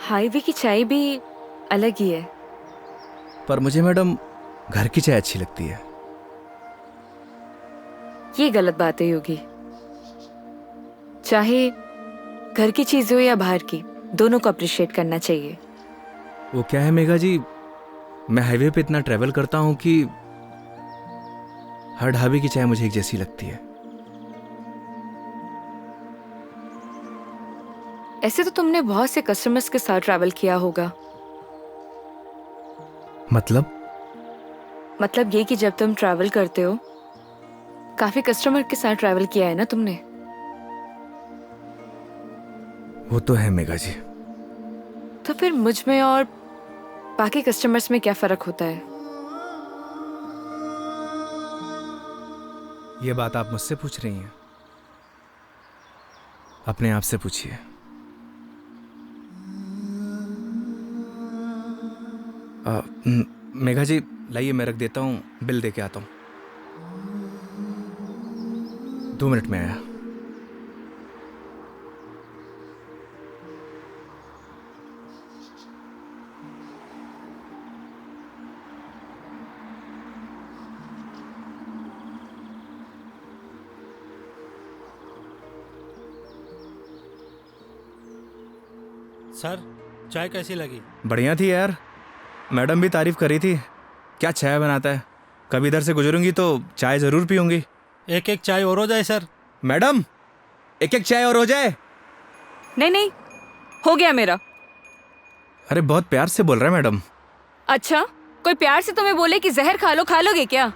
हाईवे की चाय भी अलग ही है। पर मुझे मैडम घर की चाय अच्छी लगती है। ये गलत बात है योगी। चाहे घर की चीज हो या बाहर की, दोनों को अप्रिशिएट करना चाहिए। वो क्या है मेघा जी, मैं हाईवे पे इतना ट्रैवल करता हूं कि हर ढाबे की चाय मुझे एक जैसी लगती है। ऐसे तो तुमने बहुत से कस्टमर्स के साथ ट्रैवल किया होगा। मतलब ये कि जब तुम ट्रैवल करते हो, काफी कस्टमर के साथ ट्रैवल किया है ना तुमने? वो तो है मेघा जी। तो फिर मुझ में और बाकी कस्टमर्स में क्या फर्क होता है? ये बात आप मुझसे पूछ रही हैं? अपने आप से पूछिए। मेघा जी लाइए, मैं रख देता हूँ, बिल दे के आता हूँ। 2 मिनट में आया। सर चाय कैसी लगी? बढ़िया थी यार, मैडम भी तारीफ कर रही थी। क्या चाय बनाता है, कभी इधर से गुजरूंगी तो चाय जरूर पीऊंगी। एक एक चाय और हो जाए सर। मैडम एक एक चाय और हो जाए। नहीं नहीं, हो गया मेरा। अरे बहुत प्यार से बोल रहा है मैडम। अच्छा, कोई प्यार से तुम्हें बोले कि जहर खा लो, खा लोगे क्या?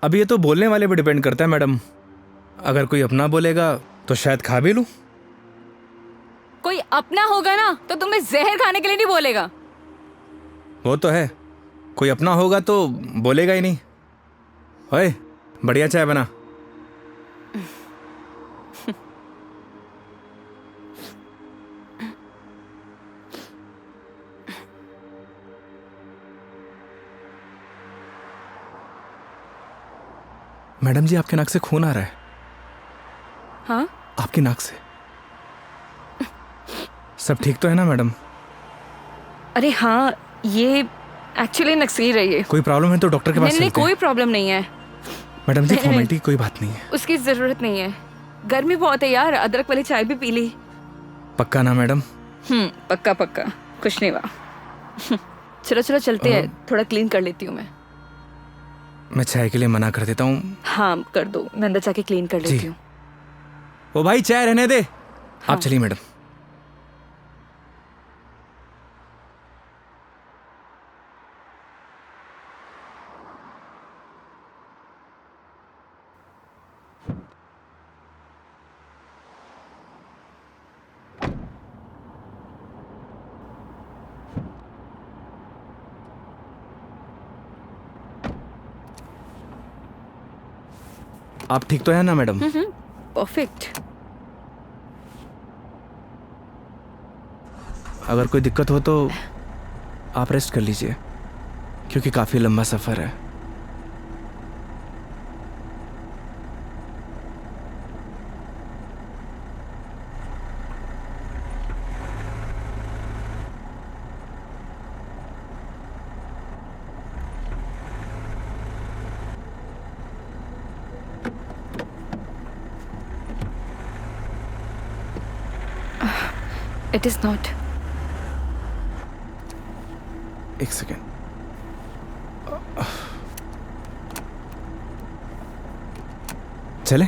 अब ये तो बोलने वाले पे डिपेंड करता है मैडम। अगर कोई अपना बोलेगा तो शायद खा भी लूं। कोई अपना होगा ना तो तुम्हें जहर खाने के लिए नहीं बोलेगा। वो तो है, कोई अपना होगा तो बोलेगा ही नहीं। ओए बढ़िया चाय बना। मैडम जी आपके नाक से खून आ रहा है। हाँ? आपकी नाक से। सब ठीक तो है ना मैडम? अरे हाँ, ये एक्चुअली नक्सीर रही है। कोई प्रॉब्लम है तो डॉक्टर के पास नहीं नहीं, चलते हैं। कोई प्रॉब्लम नहीं है। मैडम जी नहीं, फॉर्मेलिटी की कोई बात नहीं है। उसकी जरूरत नहीं है। गर्मी बहुत है यार, अदरक वाली चाय भी पी ली। पक्का ना मैडम? पक्का पक्का, कुछ नहीं हुआ। चलो चलो चलते हैं, थोड़ा क्लीन कर लेती हूँ मैं। मैं चाय के लिए मना कर देता हूँ। हाँ कर दो, मैं अंदर जाके क्लीन कर लेती हूँ। ओ भाई चाय रहने दे। आप चलिए मैडम। आप ठीक तो है ना मैडम? परफेक्ट। अगर कोई दिक्कत हो तो आप रेस्ट कर लीजिए, क्योंकि काफ़ी लंबा सफ़र है। It is not. एक सेकेंड। चले?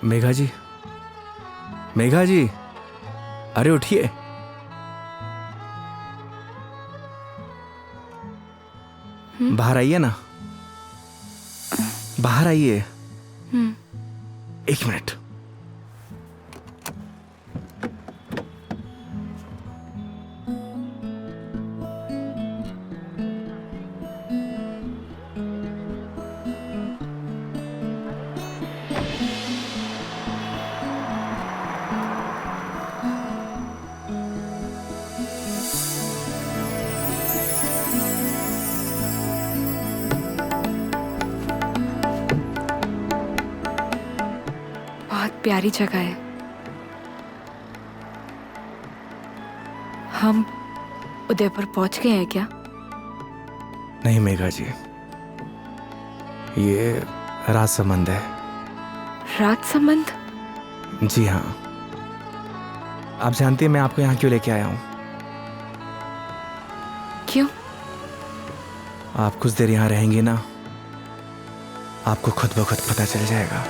मेघा जी, मेघा जी, अरे उठिए। बाहर आइए ना, बाहर आइए। एक मिनट। प्यारी जगह है। हम उदयपुर पहुंच गए हैं क्या? नहीं मेघा जी, ये राज संबंध है। राज संबंध? जी हाँ। आप जानती हैं मैं आपको यहाँ क्यों लेके आया हूँ? क्यों? आप कुछ देर यहाँ रहेंगी ना, आपको खुद ब खुद पता चल जाएगा।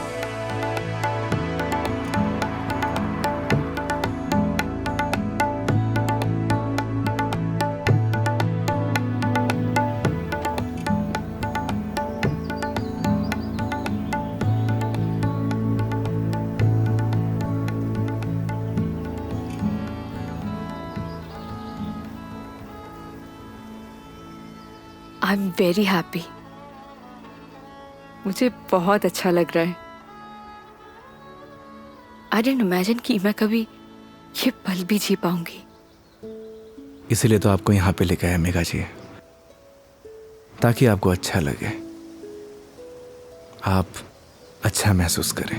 I am very happy. मुझे बहुत अच्छा लग रहा है। आई डिडंट इमेजिन कि मैं कभी ये पल भी जी पाऊंगी। इसीलिए तो आपको यहाँ पे लेके आया मेघा जी, ताकि आपको अच्छा लगे, आप अच्छा महसूस करें।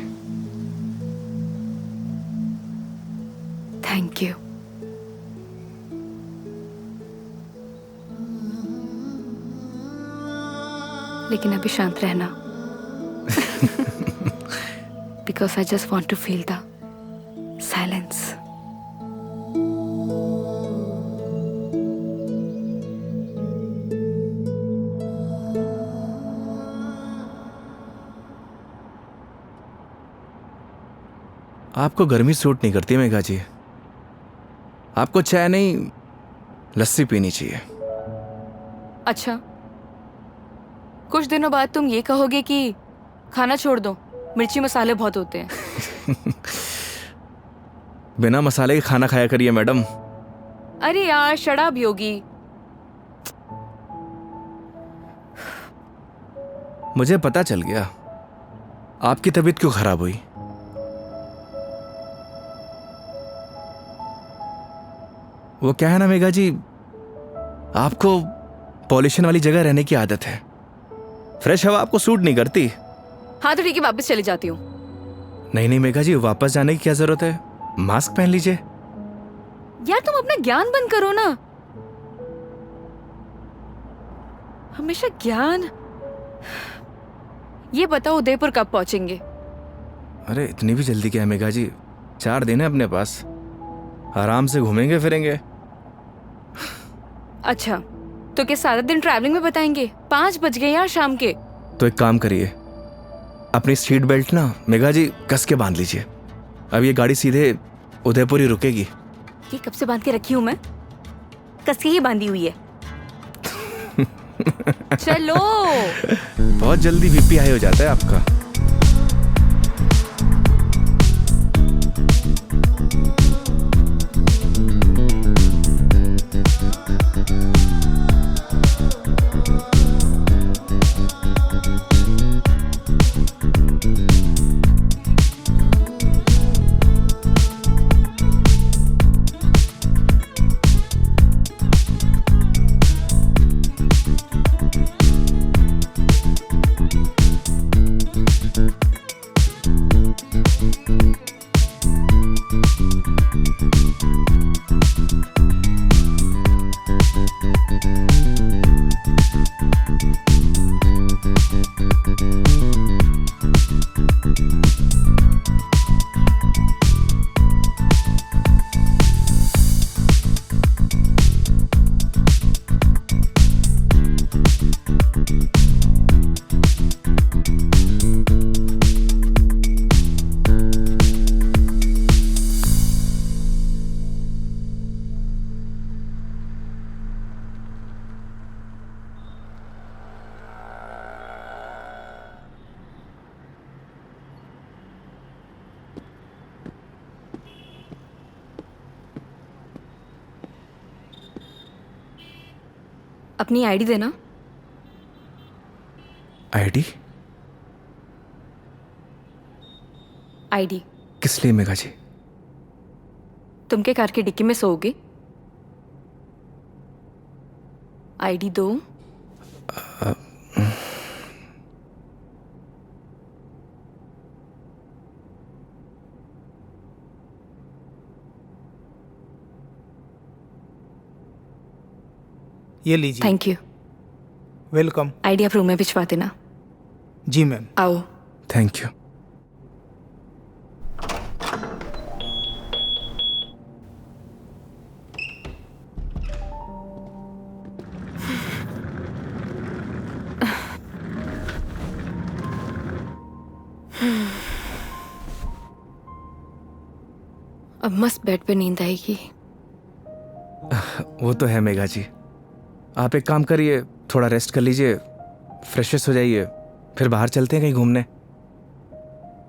Thank you. लेकिन अभी शांत रहना, because I just want to feel the silence. आपको गर्मी सूट नहीं करती मेघा जी, आपको चाय नहीं लस्सी पीनी चाहिए। अच्छा, कुछ दिनों बाद तुम ये कहोगे कि खाना छोड़ दो, मिर्ची मसाले बहुत होते हैं। बिना मसाले के खाना खाया करिए मैडम। अरे यार शराब योगी। मुझे पता चल गया आपकी तबीयत क्यों खराब हुई। वो क्या है ना मेघा जी, आपको पॉल्यूशन वाली जगह रहने की आदत है, फ्रेश हवा आपको सूट नहीं करती, हाँ तो ठीक है, वापस चली जाती हूँ। नहीं नहीं मेघा जी, वापस जाने की क्या जरूरत है? मास्क पहन लीजिए। यार तुम अपना ज्ञान बंद करो ना, हमेशा ज्ञान। ये बताओ उदयपुर कब पहुंचेंगे? अरे इतनी भी जल्दी क्या है मेघा जी, 4 दिन है अपने पास, आराम से घूमेंगे फिरेंगे। अच्छा तो क्या सारा दिन ट्रैवलिंग में बताएंगे? 5 बज गए यार शाम के। तो एक काम करिए, अपनी सीट बेल्ट ना मेघा जी कस के बांध लीजिए। अब ये गाड़ी सीधे उदयपुर ही रुकेगी। ये कब से बांध के रखी हूँ मैं? कस के ही बांधी हुई है। चलो। बहुत जल्दी बीपी हाई हो जाता है आपका। अपनी आईडी देना। आईडी? आईडी किस लिए मेघा जी? तुम के कार की डिक्की में सोओगे? आईडी दो। ये लीजिए। Thank you. वेलकम। आईडी आप रूम में भिजवा देना। जी मैम। आओ। Thank you. अब मस्त बेड पे नींद आएगी। वो तो है मेघा जी, आप एक काम करिए, थोड़ा रेस्ट कर लीजिए, फ्रेश हो जाइए, फिर बाहर चलते हैं कहीं घूमने।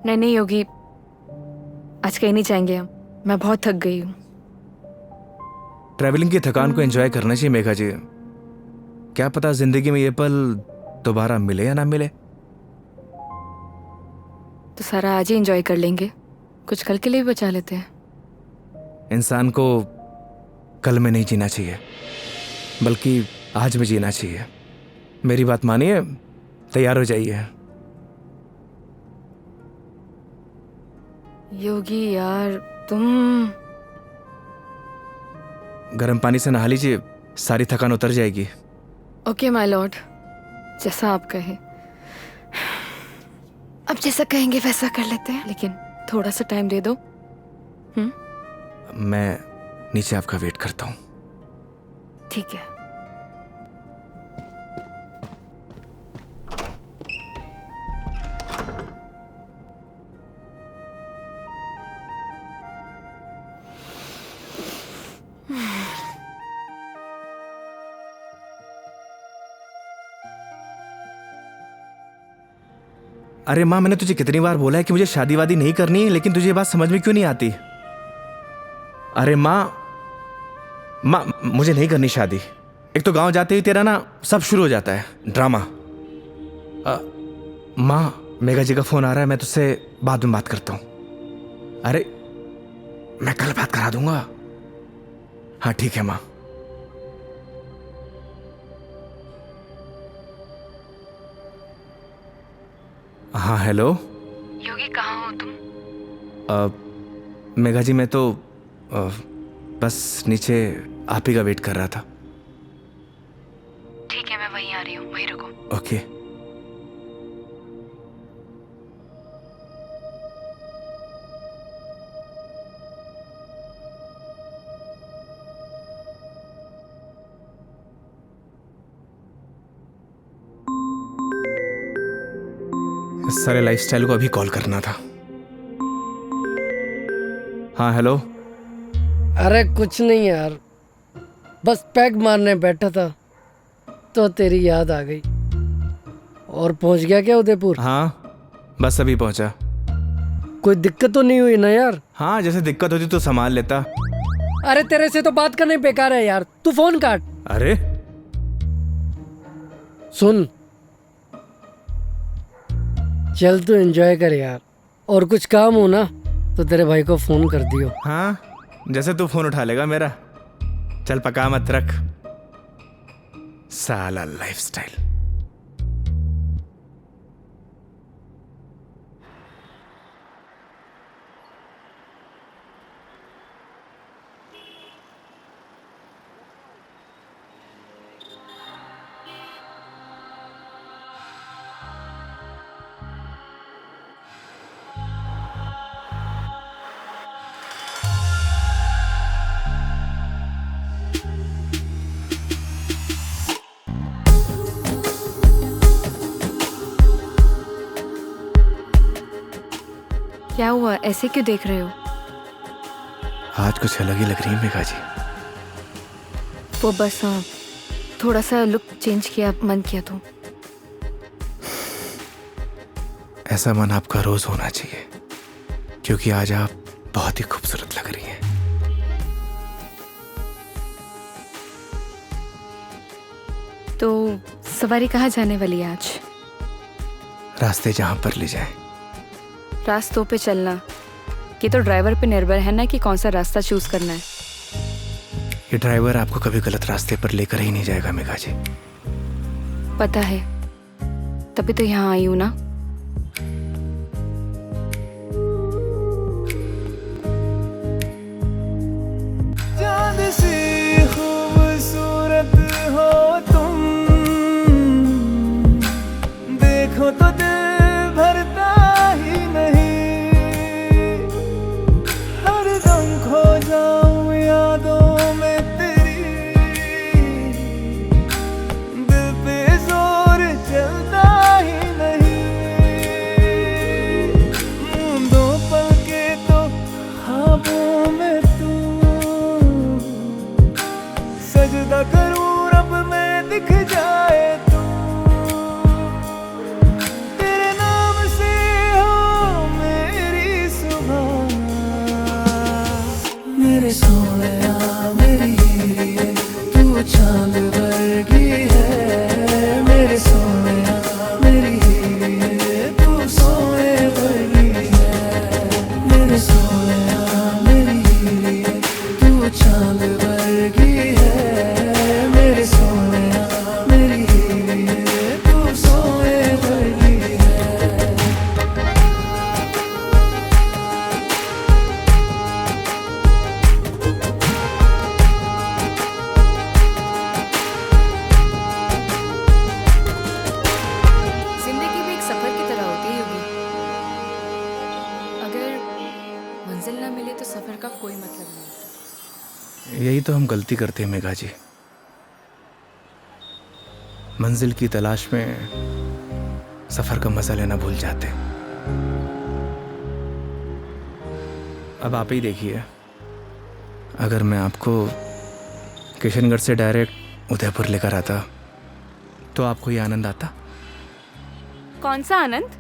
नहीं नहीं योगी, आज कहीं नहीं जाएंगे हम, मैं बहुत थक गई हूँ। ट्रैवलिंग की थकान को एंजॉय करना चाहिए मेघा जी। क्या पता जिंदगी में ये पल दोबारा मिले या ना मिले। तो सारा आज ही एंजॉय कर लेंगे, कुछ कल के लिए भी बचा लेते हैं। इंसान को कल में नहीं जीना चाहिए, बल्कि आज में जीना चाहिए। मेरी बात मानिए, तैयार हो जाइए। योगी यार तुम। गर्म पानी से नहा लीजिए, सारी थकान उतर जाएगी। ओके माय लॉर्ड, जैसा आप कहें। अब जैसा कहेंगे वैसा कर लेते हैं, लेकिन थोड़ा सा टाइम दे दो। मैं नीचे आपका वेट करता हूँ। ठीक है। अरे माँ, मैंने तुझे कितनी बार बोला है कि मुझे शादी वादी नहीं करनी है, लेकिन तुझे ये बात समझ में क्यों नहीं आती? अरे माँ, मुझे नहीं करनी शादी। एक तो गांव जाते ही तेरा ना सब शुरू हो जाता है ड्रामा। माँ, मेघा जी का फोन आ रहा है, मैं तुझसे बाद में बात करता हूँ। अरे मैं कल बात करा दूंगा। हाँ ठीक है माँ। हाँ हेलो। योगी कहाँ हो तुम? मेघा जी मैं तो बस नीचे आप ही का वेट कर रहा था। ठीक है, मैं वहीं आ रही हूँ, वहीं रुको। ओके। इस सारे लाइफस्टाइल को अभी कॉल करना था। हाँ हेलो। अरे कुछ नहीं यार, बस पैग मारने बैठा था तो तेरी याद आ गई। और पहुंच गया क्या उदयपुर? हाँ बस अभी पहुंचा। कोई दिक्कत तो नहीं हुई ना यार? हाँ जैसे दिक्कत होती तो संभाल लेता। अरे तेरे से तो बात करने बेकार है यार, तू फोन काट। अरे सुन, चल तू एंजॉय कर यार, और कुछ काम हो ना तो तेरे भाई को फोन कर दियो। हाँ जैसे तू फोन उठा लेगा मेरा। चल पका मत रख, साला लाइफस्टाइल। क्या हुआ, ऐसे क्यों देख रहे हो? आज कुछ अलग ही लग रही है मेघा जी। वो बस थोड़ा सा लुक चेंज किया, मन किया तो। ऐसा मन आपका रोज होना चाहिए, क्योंकि आज आप बहुत ही खूबसूरत लग रही हैं। तो सवारी कहाँ जाने वाली है आज? रास्ते जहां पर ले जाए। रास्तों पे चलना, ये तो ड्राइवर पे निर्भर है ना कि कौन सा रास्ता चूज करना है। ये ड्राइवर आपको कभी गलत रास्ते पर लेकर ही नहीं जाएगा मेघा जी। पता है, तभी तो यहाँ आई हूँ ना। चांद सी खूबसूरत हो तुम, देखो तो दिल भरता ही नहीं। हरदम खो जाऊं यादों में तेरी, दिल पे जोर चलता ही नहीं। दो पल के तो ख्वाबों में तू, सजदा करूं रब में दिख जाए तू। तेरे नाम से हो मेरी सुबह, मेरे सोनिया मेरी हीरे, तू चांद वर्गी है। मेरे सोनिया मेरी हीरे, तू सोने वर्गी है। मेरे सोनिया मेरी हीरे, तू चांद वर्गी है। मेरे सोनिया मेरी हीरे, तू सोने वर्गी है। जिंदगी भी एक सफर की तरह होती है योगी। अगर मंजिल ना मिले तो सफर का कोई मतलब नहीं। यही तो हम गलती करते हैं मेघा जी। मंजिल की तलाश में सफर का मजा लेना भूल जाते। अब आप ही देखिए, अगर मैं आपको किशनगढ़ से डायरेक्ट उदयपुर लेकर आता तो आपको ये आनंद आता? कौन सा आनंद?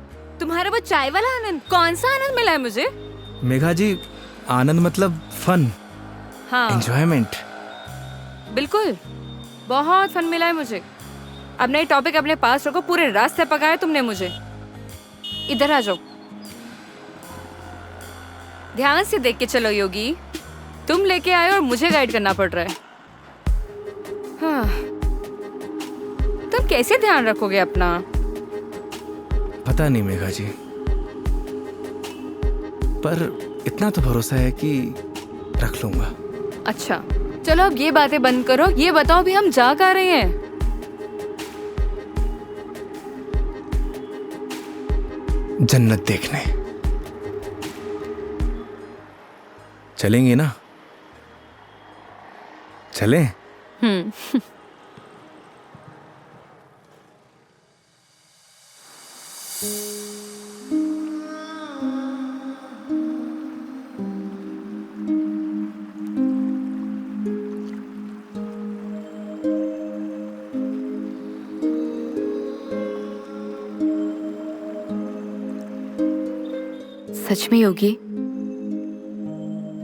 तुम्हारा वो चाय वाला आनंद? कौन सा आनंद मिला है मुझे? मेघा जी, आनंद मतलब फन, हाँ एंजॉयमेंट। बिल्कुल, बहुत फन मिला है मुझे। अब नई टॉपिक अपने पास रखो, पूरे रास्ते पकाया तुमने मुझे। इधर आ जाओ, ध्यान से देख के चलो योगी। तुम लेके आए और मुझे गाइड करना पड़ रहा है। हाँ, तुम कैसे ध्यान रखोगे अपना? पता नहीं मेघा जी, पर इतना तो भरोसा है कि रख लूंगा। अच्छा चलो अब ये बातें बंद करो, ये बताओ भी हम जा कहाँ रहे हैं? जन्नत देखने चलेंगे ना? चलें? सच में योगी,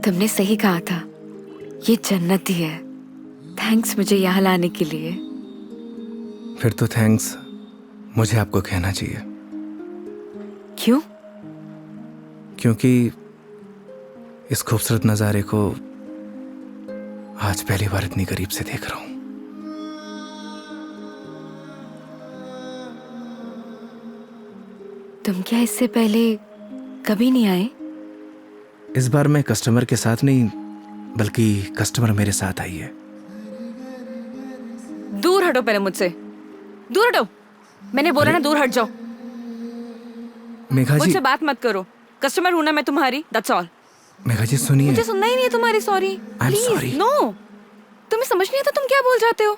तुमने सही कहा था, ये जन्नत ही है। थैंक्स मुझे यहाँ लाने के लिए। फिर तो थैंक्स मुझे आपको कहना चाहिए। क्यों? क्योंकि इस खूबसूरत नज़ारे को आज पहली बार इतनी करीब से देख रहा हूं। तुम क्या इससे पहले कभी नहीं आए? इस बार मैं कस्टमर के साथ नहीं, बल्कि कस्टमर मेरे साथ आई है। दूर हटो पहले मुझसे, दूर हटो। मैंने बोला ना दूर हट जाओ। मेघा जी, मुझसे बात मत करो। कस्टमर हूं ना मैं तुम्हारी, दैट्स ऑल। मेघा जी सुनिए। मुझे सुनना ही नहीं है तुम्हारी sorry. I'm sorry. Please no, तुम्हें समझ नहीं आता तुम क्या बोल जाते हो।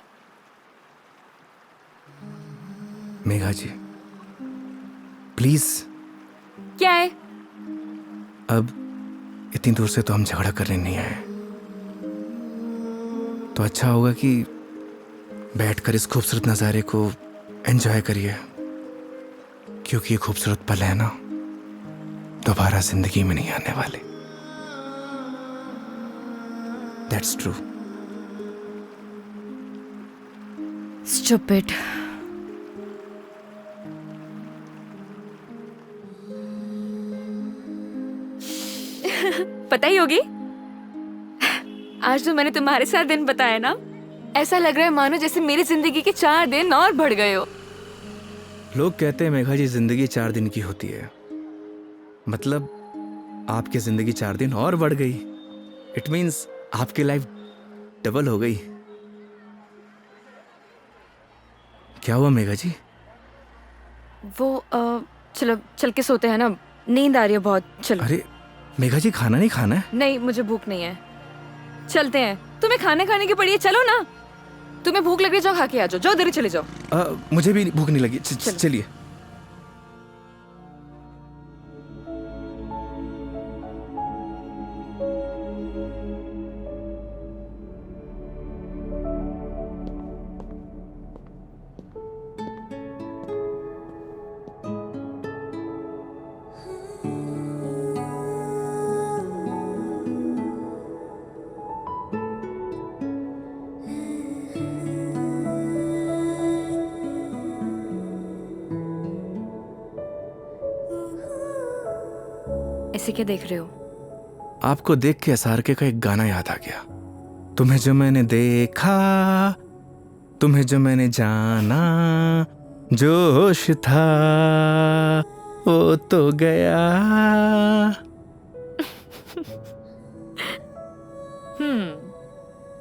मेघा जी प्लीज, क्या है? अब इतनी दूर से तो हम झगड़ा करने नहीं आए, तो अच्छा होगा कि बैठकर इस खूबसूरत नज़ारे को एंजॉय करिए, क्योंकि ये खूबसूरत पल है ना, दोबारा जिंदगी में नहीं आने वाले। That's true. स्टूपिड। पता ही होगी, आज जो मैंने तुम्हारे साथ दिन बताया ना, ऐसा लग रहा है मानो जैसे मेरी जिंदगी के 4 दिन और बढ़ गए हो। लोग कहते हैं मेघा जी जिंदगी 4 दिन की होती है, मतलब आपकी जिंदगी 4 दिन और बढ़ गई। इट मीन्स आपकी लाइफ डबल हो गई। क्या हुआ मेघा जी? वो चलो चल के सोते हैं ना, नींद आ रही है बहुत। चलो। अरे मेघा जी खाना नहीं खाना है? नहीं मुझे भूख नहीं है, चलते हैं। तुम्हें खाना खाने की पड़ी है, चलो ना। तुम्हें भूख लग रही, जाओ खा के आ जाओ, जाओ इधर चले जाओ। मुझे भी भूख नहीं लगी। चलो। चलिए। ऐसे क्या देख रहे हो? आपको देख के SRK का एक गाना याद आ गया। तुम्हें जो मैंने देखा, तुम्हें जो मैंने जाना, जोश था वो तो गया।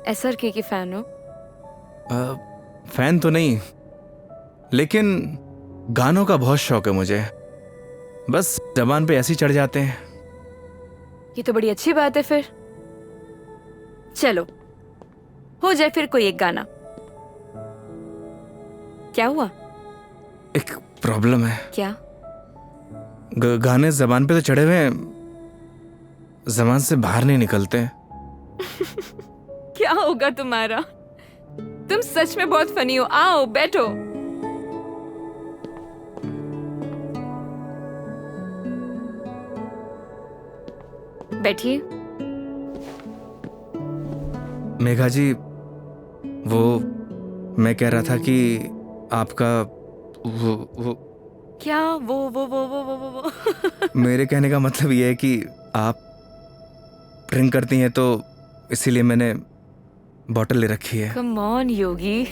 SRK की फैन हो? फैन तो नहीं, लेकिन गानों का बहुत शौक है मुझे। बस जबान पे ऐसे ही चढ़ जाते हैं। ये तो बड़ी अच्छी बात है फिर। चलो हो जाए फिर कोई एक गाना। क्या हुआ? एक प्रॉब्लम है। क्या? गाने जबान पे तो चढ़े हुए हैं, जबान से बाहर नहीं निकलते। क्या होगा तुम्हारा? तुम सच में बहुत फनी हो। आओ बैठो। बैठिए। मेघा जी, वो मैं कह रहा था कि आपका वो क्या वो मेरे कहने का मतलब ये है कि आप ड्रिंक करती हैं, तो इसीलिए मैंने बॉटल ले रखी है। कम ऑन योगी।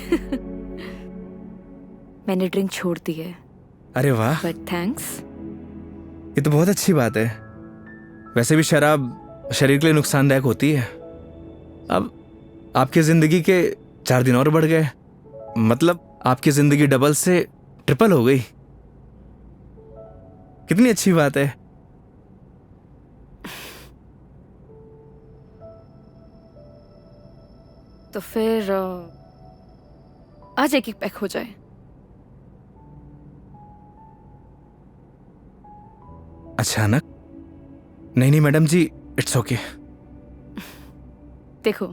मैंने ड्रिंक छोड़ दी है। अरे वाह, बट थैंक्स। ये तो बहुत अच्छी बात है। वैसे भी शराब शरीर के लिए नुकसानदायक होती है। अब आपकी जिंदगी के 4 दिन और बढ़ गए, मतलब आपकी जिंदगी डबल से ट्रिपल हो गई। कितनी अच्छी बात है। तो फिर आज एक एक पैक हो जाए। अचानक? नहीं मैडम जी, इट्स ओके। देखो,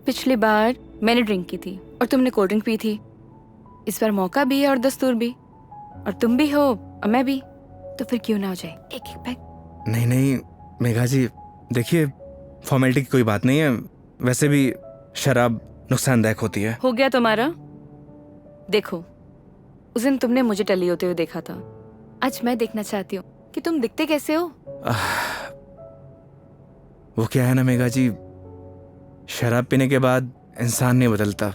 पिछली बार मैंने ड्रिंक की थी और तुमने कोल्ड ड्रिंक पी थी। इस बार मौका भी है और दस्तूर भी, और तुम भी हो और मैं भी, तो फिर क्यों ना हो जाए एक एक पैक। नहीं मेघा जी, देखिए फॉर्मेलिटी की कोई बात नहीं है। वैसे भी शराब नुकसानदायक होती है। हो गया तुम्हारा। देखो, उस दिन तुमने मुझे टली होते हुए देखा था, आज मैं देखना चाहती हूँ कि तुम दिखते कैसे हो। वो क्या है ना मेघा जी, शराब पीने के बाद इंसान नहीं बदलता,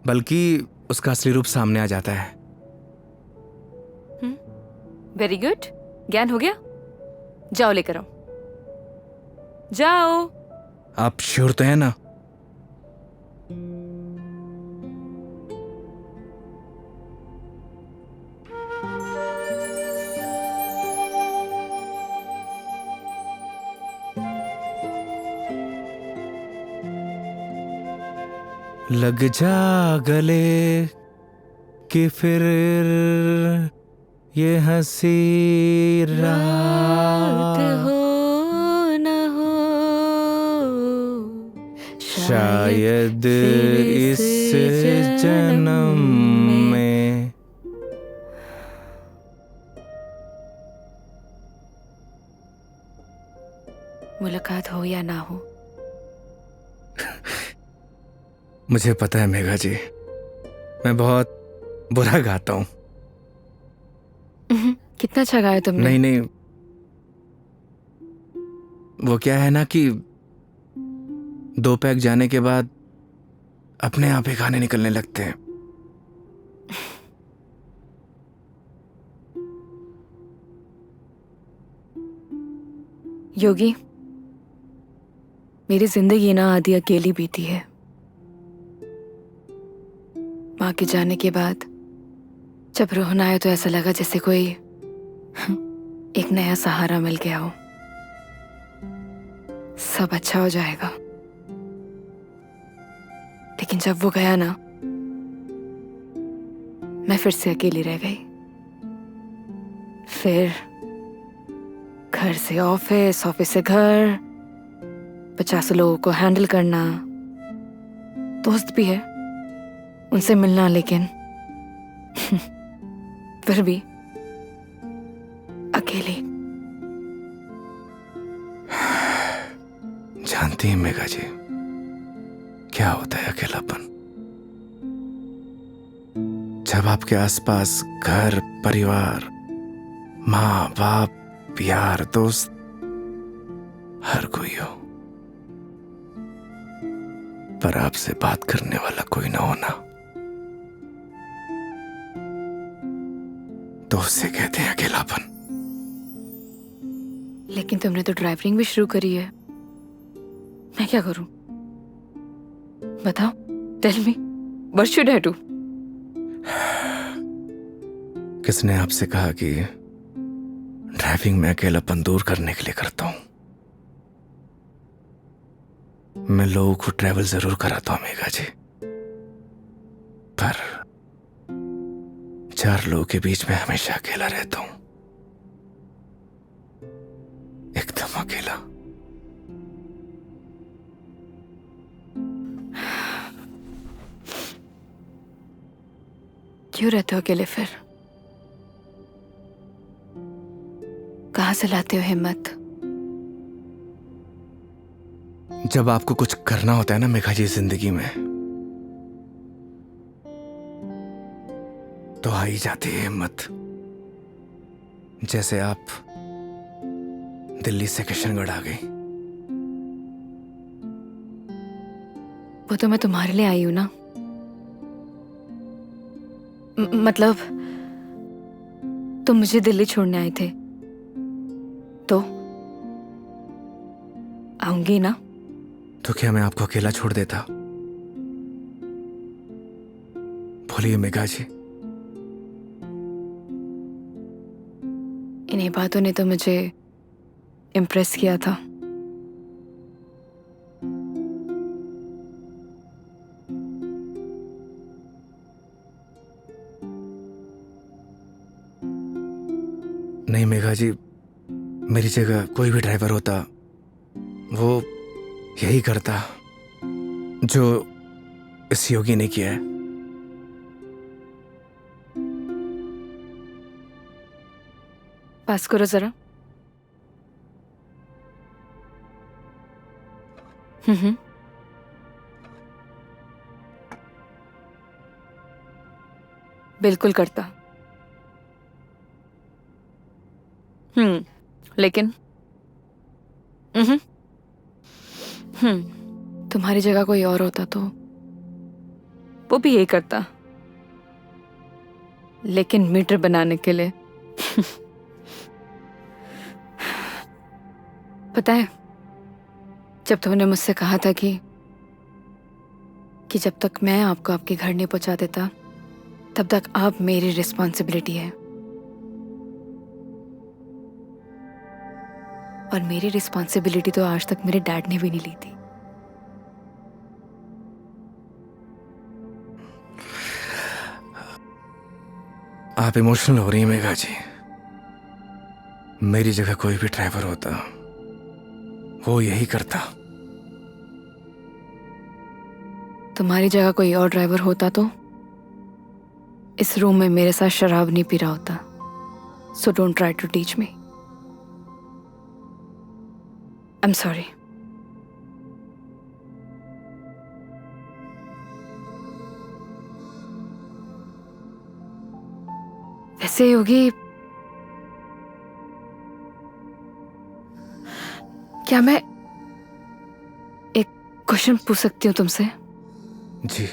बल्कि उसका असली रूप सामने आ जाता है। वेरी गुड, ज्ञान हो गया। जाओ लेकर आओ, जाओ। आप श्योर तो है ना? लग जा गले कि फिर ये हंसी रात हो न हो, शायद इस जन्म में। मुलाकात हो या ना हो। मुझे पता है मेघा जी, मैं बहुत बुरा गाता हूँ। कितना अच्छा गाया तुमने। नहीं, वो क्या है ना कि 2 पैक जाने के बाद अपने आप ही गाने निकलने लगते हैं। योगी, मेरी जिंदगी ना आधी अकेली बीती है। माँ के जाने के बाद जब रोहन आया तो ऐसा लगा जैसे कोई एक नया सहारा मिल गया हो। सब अच्छा हो जाएगा। लेकिन जब वो गया ना, मैं फिर से अकेली रह गई। फिर घर से ऑफिस, ऑफिस से घर, 50 लोगों को हैंडल करना, दोस्त भी है, उनसे मिलना, लेकिन फिर भी अकेली। जानती हैं मेघा जी, क्या होता है अकेलापन? जब आपके आसपास घर, परिवार, माँ बाप, यार, दोस्त, हर कोई हो, पर आपसे बात करने वाला कोई ना होना, तो उसे कहते हैं अकेलापन। लेकिन तुमने तो ड्राइविंग भी शुरू करी है। मैं क्या करूं? बताओ, tell me, what should I do? किसने आपसे कहा कि ड्राइविंग में अकेलापन दूर करने के लिए करता हूं? मैं लोगों को ट्रैवल जरूर कराता हूं मेघा जी, पर 4 लोगों के बीच में हमेशा अकेला रहता हूं, एकदम अकेला। क्यों रहते हो अकेले फिर? कहां से लाते हो हिम्मत? जब आपको कुछ करना होता है ना मेघा जी जिंदगी में, तो आ ही जाती है हिम्मत। जैसे आप दिल्ली से किशनगढ़ आ गई। वो तो मैं तुम्हारे लिए आई हूं ना। मतलब तुम मुझे दिल्ली छोड़ने आए थे तो आऊंगी ना। तो क्या मैं आपको अकेला छोड़ देता? बोलिए मेघा जी। इन्हीं बातों ने तो मुझे इम्प्रेस किया था। नहीं मेघा जी, मेरी जगह कोई भी ड्राइवर होता वो यही करता जो इस योगी ने किया है। पास करो जरा। हम्म। बिल्कुल करता। लेकिन तुम्हारी जगह कोई और होता तो वो भी यही करता, लेकिन मीटर बनाने के लिए। पता है, जब तुमने मुझसे कहा था कि जब तक मैं आपको आपके घर नहीं पहुंचा देता तब तक आप मेरी रिस्पॉन्सिबिलिटी है, और मेरी रिस्पॉन्सिबिलिटी तो आज तक मेरे डैड ने भी नहीं ली थी। आप इमोशनल हो रही हैं मेघा जी। मेरी जगह कोई भी ड्राइवर होता वो यही करता। तुम्हारी जगह कोई और ड्राइवर होता तो इस रूम में मेरे साथ शराब नहीं पी रहा होता। So don't try to teach me. I am sorry. वैसे योगी, क्या मैं एक क्वेश्चन पूछ सकती हूँ तुमसे? जी।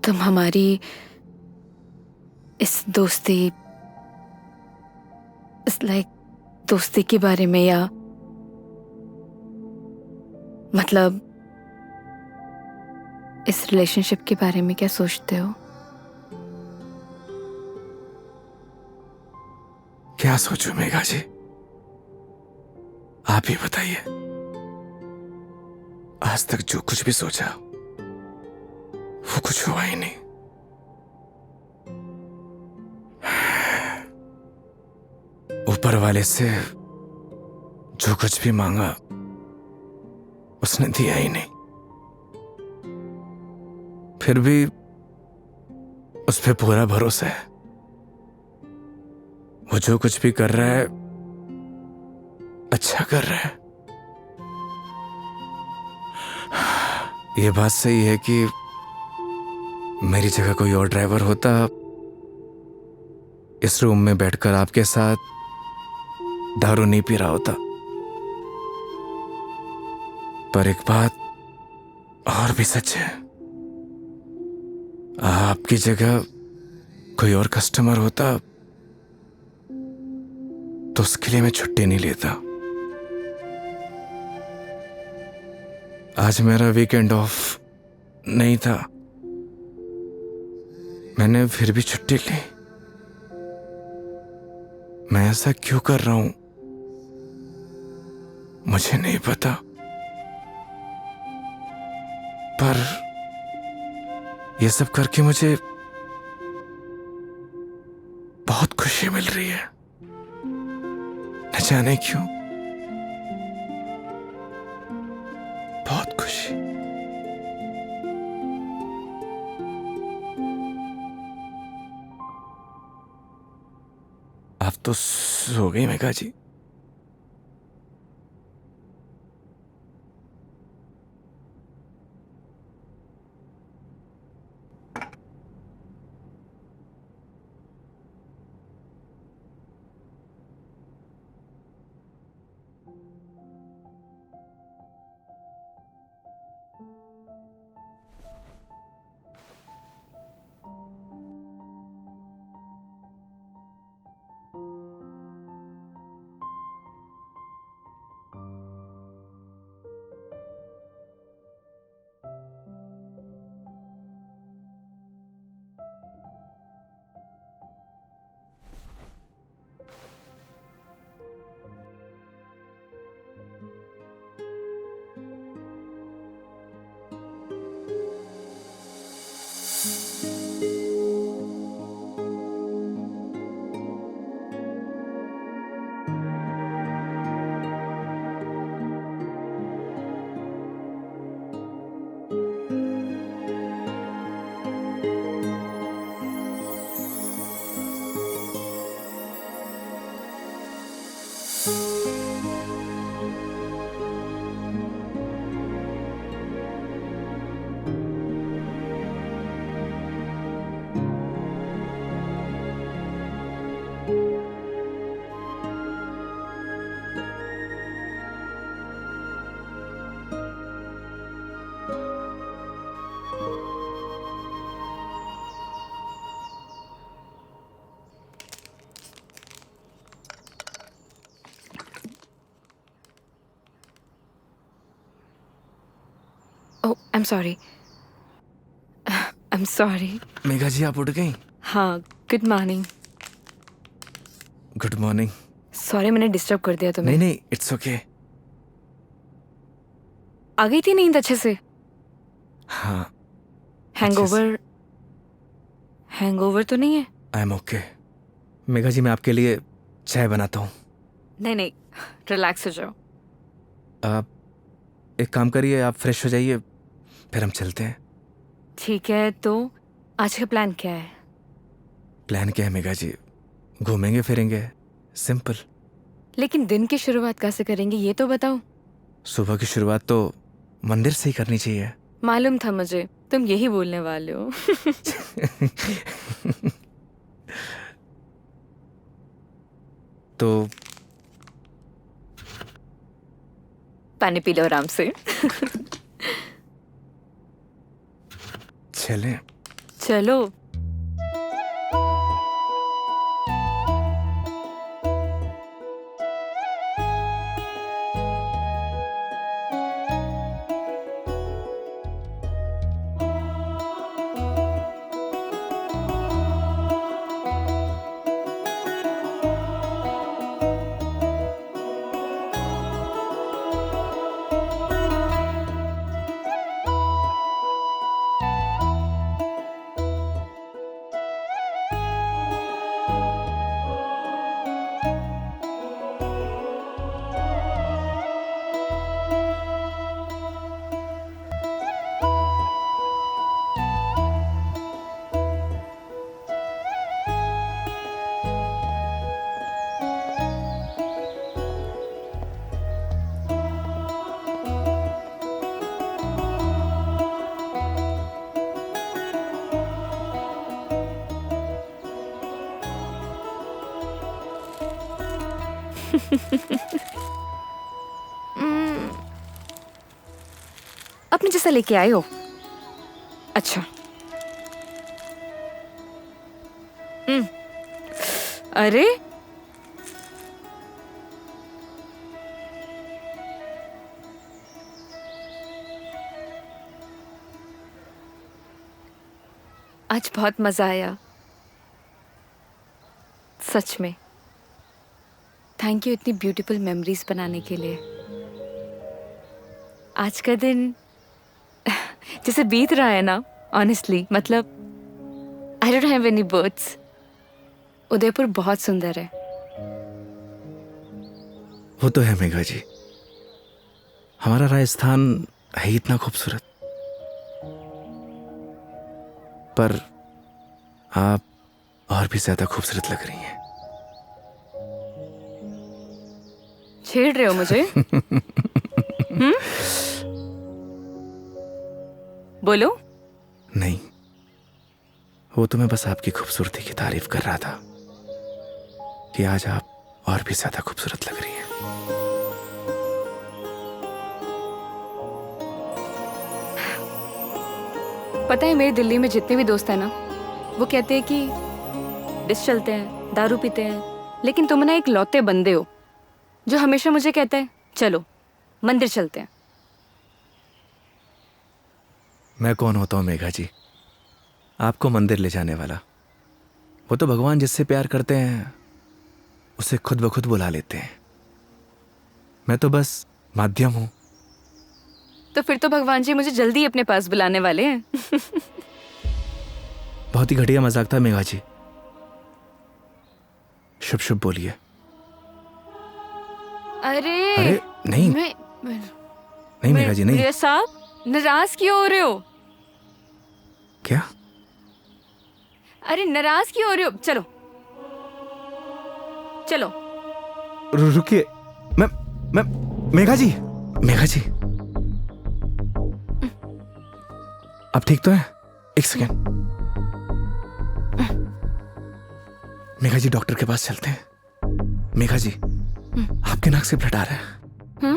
तुम हमारी इस दोस्ती, इस दोस्ती के बारे में, या मतलब इस रिलेशनशिप के बारे में क्या सोचते हो? क्या सोचूं मेघा जी, आप ही बताइए। आज तक जो कुछ भी सोचा वो कुछ हुआ ही नहीं। ऊपर वाले से जो कुछ भी मांगा उसने दिया ही नहीं, फिर भी उस पे पूरा भरोसा है। वो जो कुछ भी कर रहा है अच्छा कर रहा है। ये बात सही है कि मेरी जगह कोई और ड्राइवर होता इस रूम में बैठकर आपके साथ दारू नहीं पी रहा होता। पर एक बात और भी सच है, आपकी जगह कोई और कस्टमर होता तो उसके लिए मैं छुट्टी नहीं लेता। आज मेरा वीकेंड ऑफ नहीं था, मैंने फिर भी छुट्टी ली। मैं ऐसा क्यों कर रहा हूं मुझे नहीं पता, पर यह सब करके मुझे बहुत खुशी मिल रही है, न जाने क्यों, बहुत खुशी। आप तो सो गई Megha ji. Oh I am sorry, I am sorry. Megha ji आप उठ गई? हाँ, good morning. Good morning. Sorry मैंने डिस्टर्ब कर दिया तुम्हें। नहीं नहीं, इट्स ओके। आ गई थी नींद अच्छे से? हाँ। हैंगओवर, हैंगओवर तो नहीं है? I am okay. Megha ji मैं आपके लिए चाय बनाता हूँ। नहीं नहीं, रिलैक्स हो जाओ। आप एक काम करिए, आप फ्रेश हो जाइए, फिर हम चलते हैं। ठीक है, तो आज का प्लान क्या है? प्लान क्या है मेघा जी? घूमेंगे फिरेंगे, सिंपल। लेकिन दिन की शुरुआत कैसे करेंगे ये तो बताओ। सुबह की शुरुआत तो मंदिर से ही करनी चाहिए। मालूम था मुझे तुम यही बोलने वाले हो। तो पानी पी लो आराम से। चलें। चलो। अपने जैसा लेके आए हो? अच्छा। अरे आज बहुत मजा आया सच में। थैंक यू इतनी ब्यूटीफुल मेमोरीज बनाने के लिए। आज का दिन जैसे बीत रहा है ना, ऑनेस्टली मतलब I don't have any words. Udaipur बहुत सुंदर है। वो तो है मेघा जी, हमारा राजस्थान है ही इतना खूबसूरत। पर आप और भी ज्यादा खूबसूरत लग रही हैं। छेड़ रहे हो मुझे? बोलो। नहीं, वो तो मैं बस आपकी खूबसूरती की तारीफ कर रहा था कि आज आप और भी ज्यादा खूबसूरत लग रही हैं। पता है मेरे दिल्ली में जितने भी दोस्त हैं ना, वो कहते हैं कि डिस चलते हैं, दारू पीते हैं, लेकिन तुम ना एक लौते बंदे हो जो हमेशा मुझे कहता है चलो मंदिर चलते हैं। मैं कौन होता हूँ मेघा जी आपको मंदिर ले जाने वाला? वो तो भगवान जिससे प्यार करते हैं उसे खुद ब खुद बुला लेते हैं। मैं तो बस माध्यम हूं। तो फिर तो भगवान जी मुझे जल्दी अपने पास बुलाने वाले हैं। बहुत ही घटिया मजाक था मेघा जी। शुभ शुभ बोलिए। अरे नहीं नहीं मेघा जी नहीं। मेरे साहब नाराज क्यों हो रहे हो? क्या? अरे नाराज क्यों हो रहे हो? चलो चलो। रुकिए। मैं मेघा जी आप ठीक तो है? एक सेकेंड। मेघा जी डॉक्टर के पास चलते हैं। मेघा जी आपके नाक से ब्लड आ रहा है। हाँ?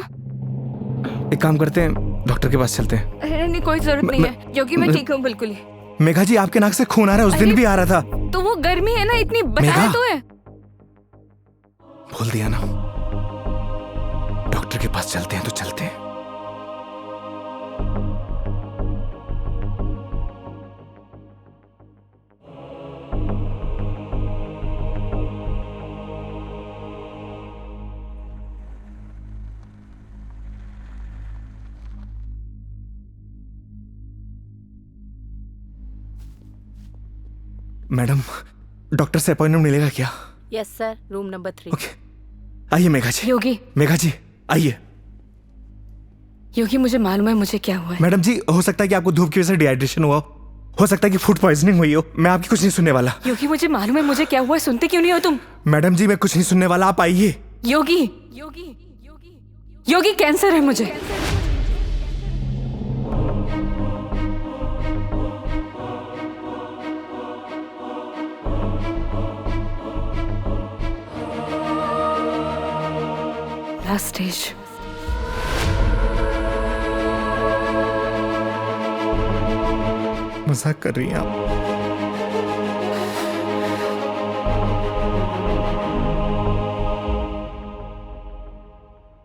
एक काम करते हैं, डॉक्टर के पास चलते हैं। अरे नहीं, कोई जरूरत नहीं है क्योंकि मैं ठीक हूँ बिल्कुल ही। मेघा जी आपके नाक से खून आ रहा है, उस दिन भी आ रहा था। तो वो गर्मी है ना, इतनी बताया तो है। भूल दिया ना। डॉक्टर के पास चलते हैं तो चलते हैं। मैडम, डॉक्टर से अपॉइंटमेंट मिलेगा क्या? Yes sir, room number 3। Okay, आइए मेघा जी। योगी, मेघा जी आइए। योगी मुझे मालूम है मुझे क्या हुआ है। मैडम जी, हो सकता है कि आपको धूप की वजह से डिहाइड्रेशन हुआ हो सकता है कि फूड पॉइजनिंग हुई हो। मैं आपकी कुछ नहीं सुनने वाला। योगी मुझे मालूम है मुझे क्या हुआ है, सुनते क्यों नहीं हो तुम? मैडम जी, मैं कुछ नहीं सुनने वाला, आप आइए। योगी, योगी, योगी कैंसर है मुझे। Last stage. मजाक कर रही हैं आप?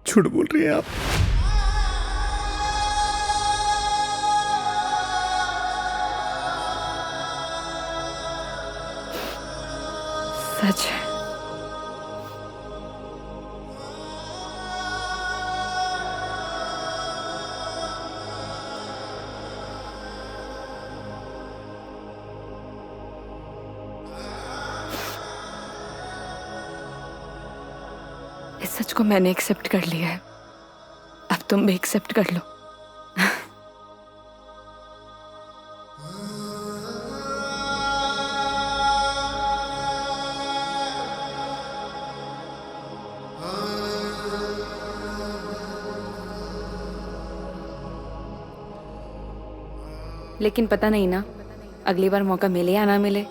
झूठ बोल रही हैं आप? सच है। इस सच को मैंने एक्सेप्ट कर लिया है, अब तुम भी एक्सेप्ट कर लो। लेकिन पता नहीं ना अगली बार मौका मिले या ना मिले।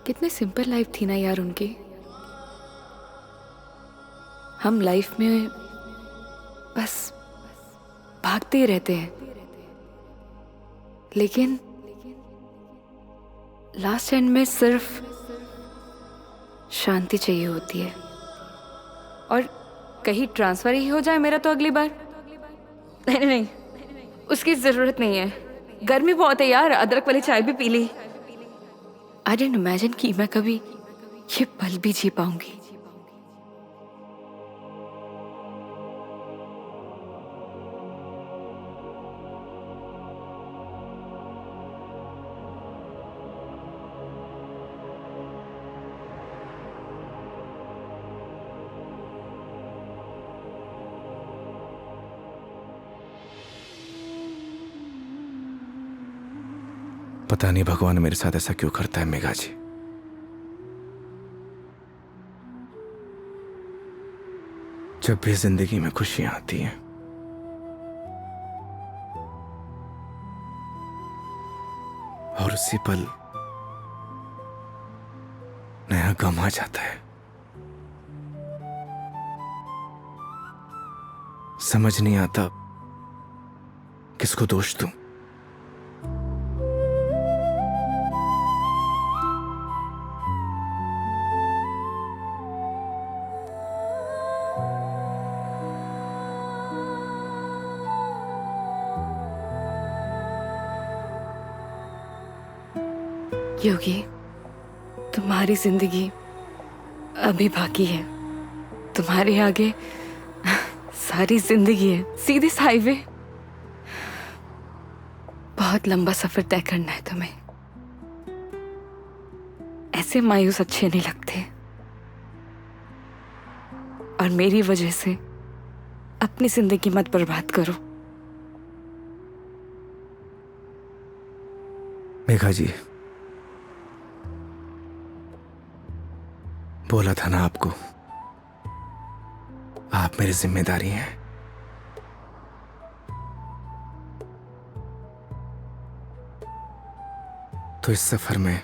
कितनी सिंपल लाइफ थी ना यार उनकी। हम लाइफ में बस भागते ही रहते हैं, लेकिन लास्ट एंड में सिर्फ शांति चाहिए होती है। और कहीं ट्रांसफर ही हो जाए मेरा तो अगली बार। नहीं नहीं, उसकी जरूरत नहीं है। गर्मी बहुत है यार, अदरक वाली चाय भी पी ली। आई डिडंट इमेजिन कि मैं कभी ये पल भी जी पाऊंगी। पता नहीं भगवान मेरे साथ ऐसा क्यों करता है मेघा जी। जब भी जिंदगी में खुशियां आती हैं, और उसी पल नया गम आ जाता है। समझ नहीं आता किसको दोष दूं। योगी, तुम्हारी जिंदगी अभी बाकी है। तुम्हारे आगे सारी जिंदगी है, सीधी हाईवे। बहुत लंबा सफर तय करना है तुम्हें। ऐसे मायूस अच्छे नहीं लगते। और मेरी वजह से अपनी जिंदगी मत बर्बाद करो। मेघा जी, बोला था ना आपको, आप मेरी जिम्मेदारी हैं। तो इस सफर में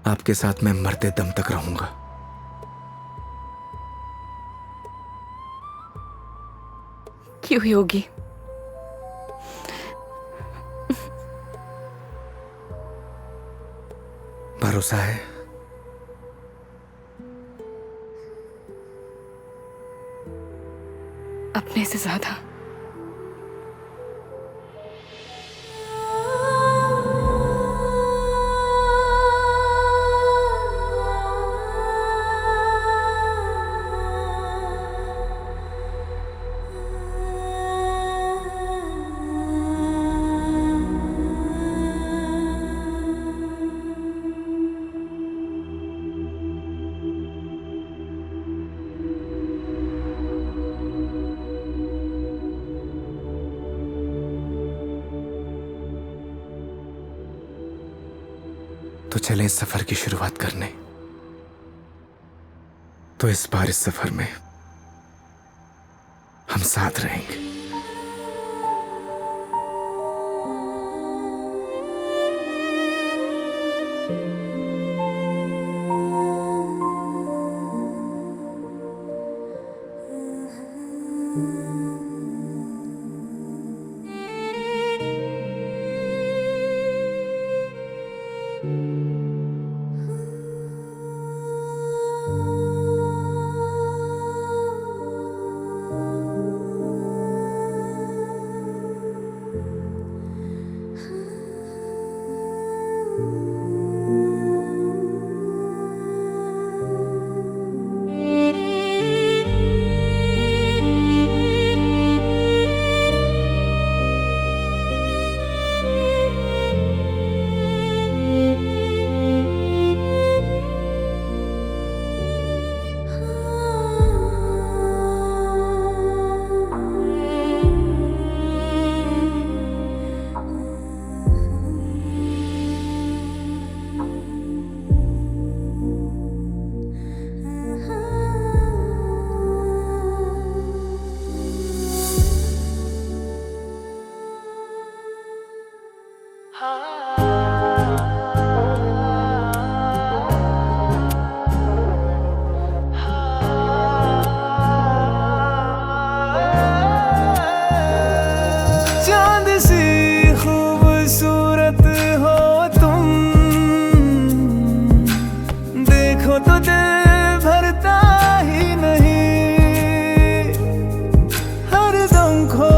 आपके साथ मैं मरते दम तक रहूंगा। क्यों योगी? भरोसा है। अपने से ज्यादा। चले इस सफर की शुरुआत करने। तो इस बार इस सफर में हम साथ रहेंगे। चांद सी खूबसूरत हो तुम, देखो तो दिल भरता ही नहीं, हर दम खो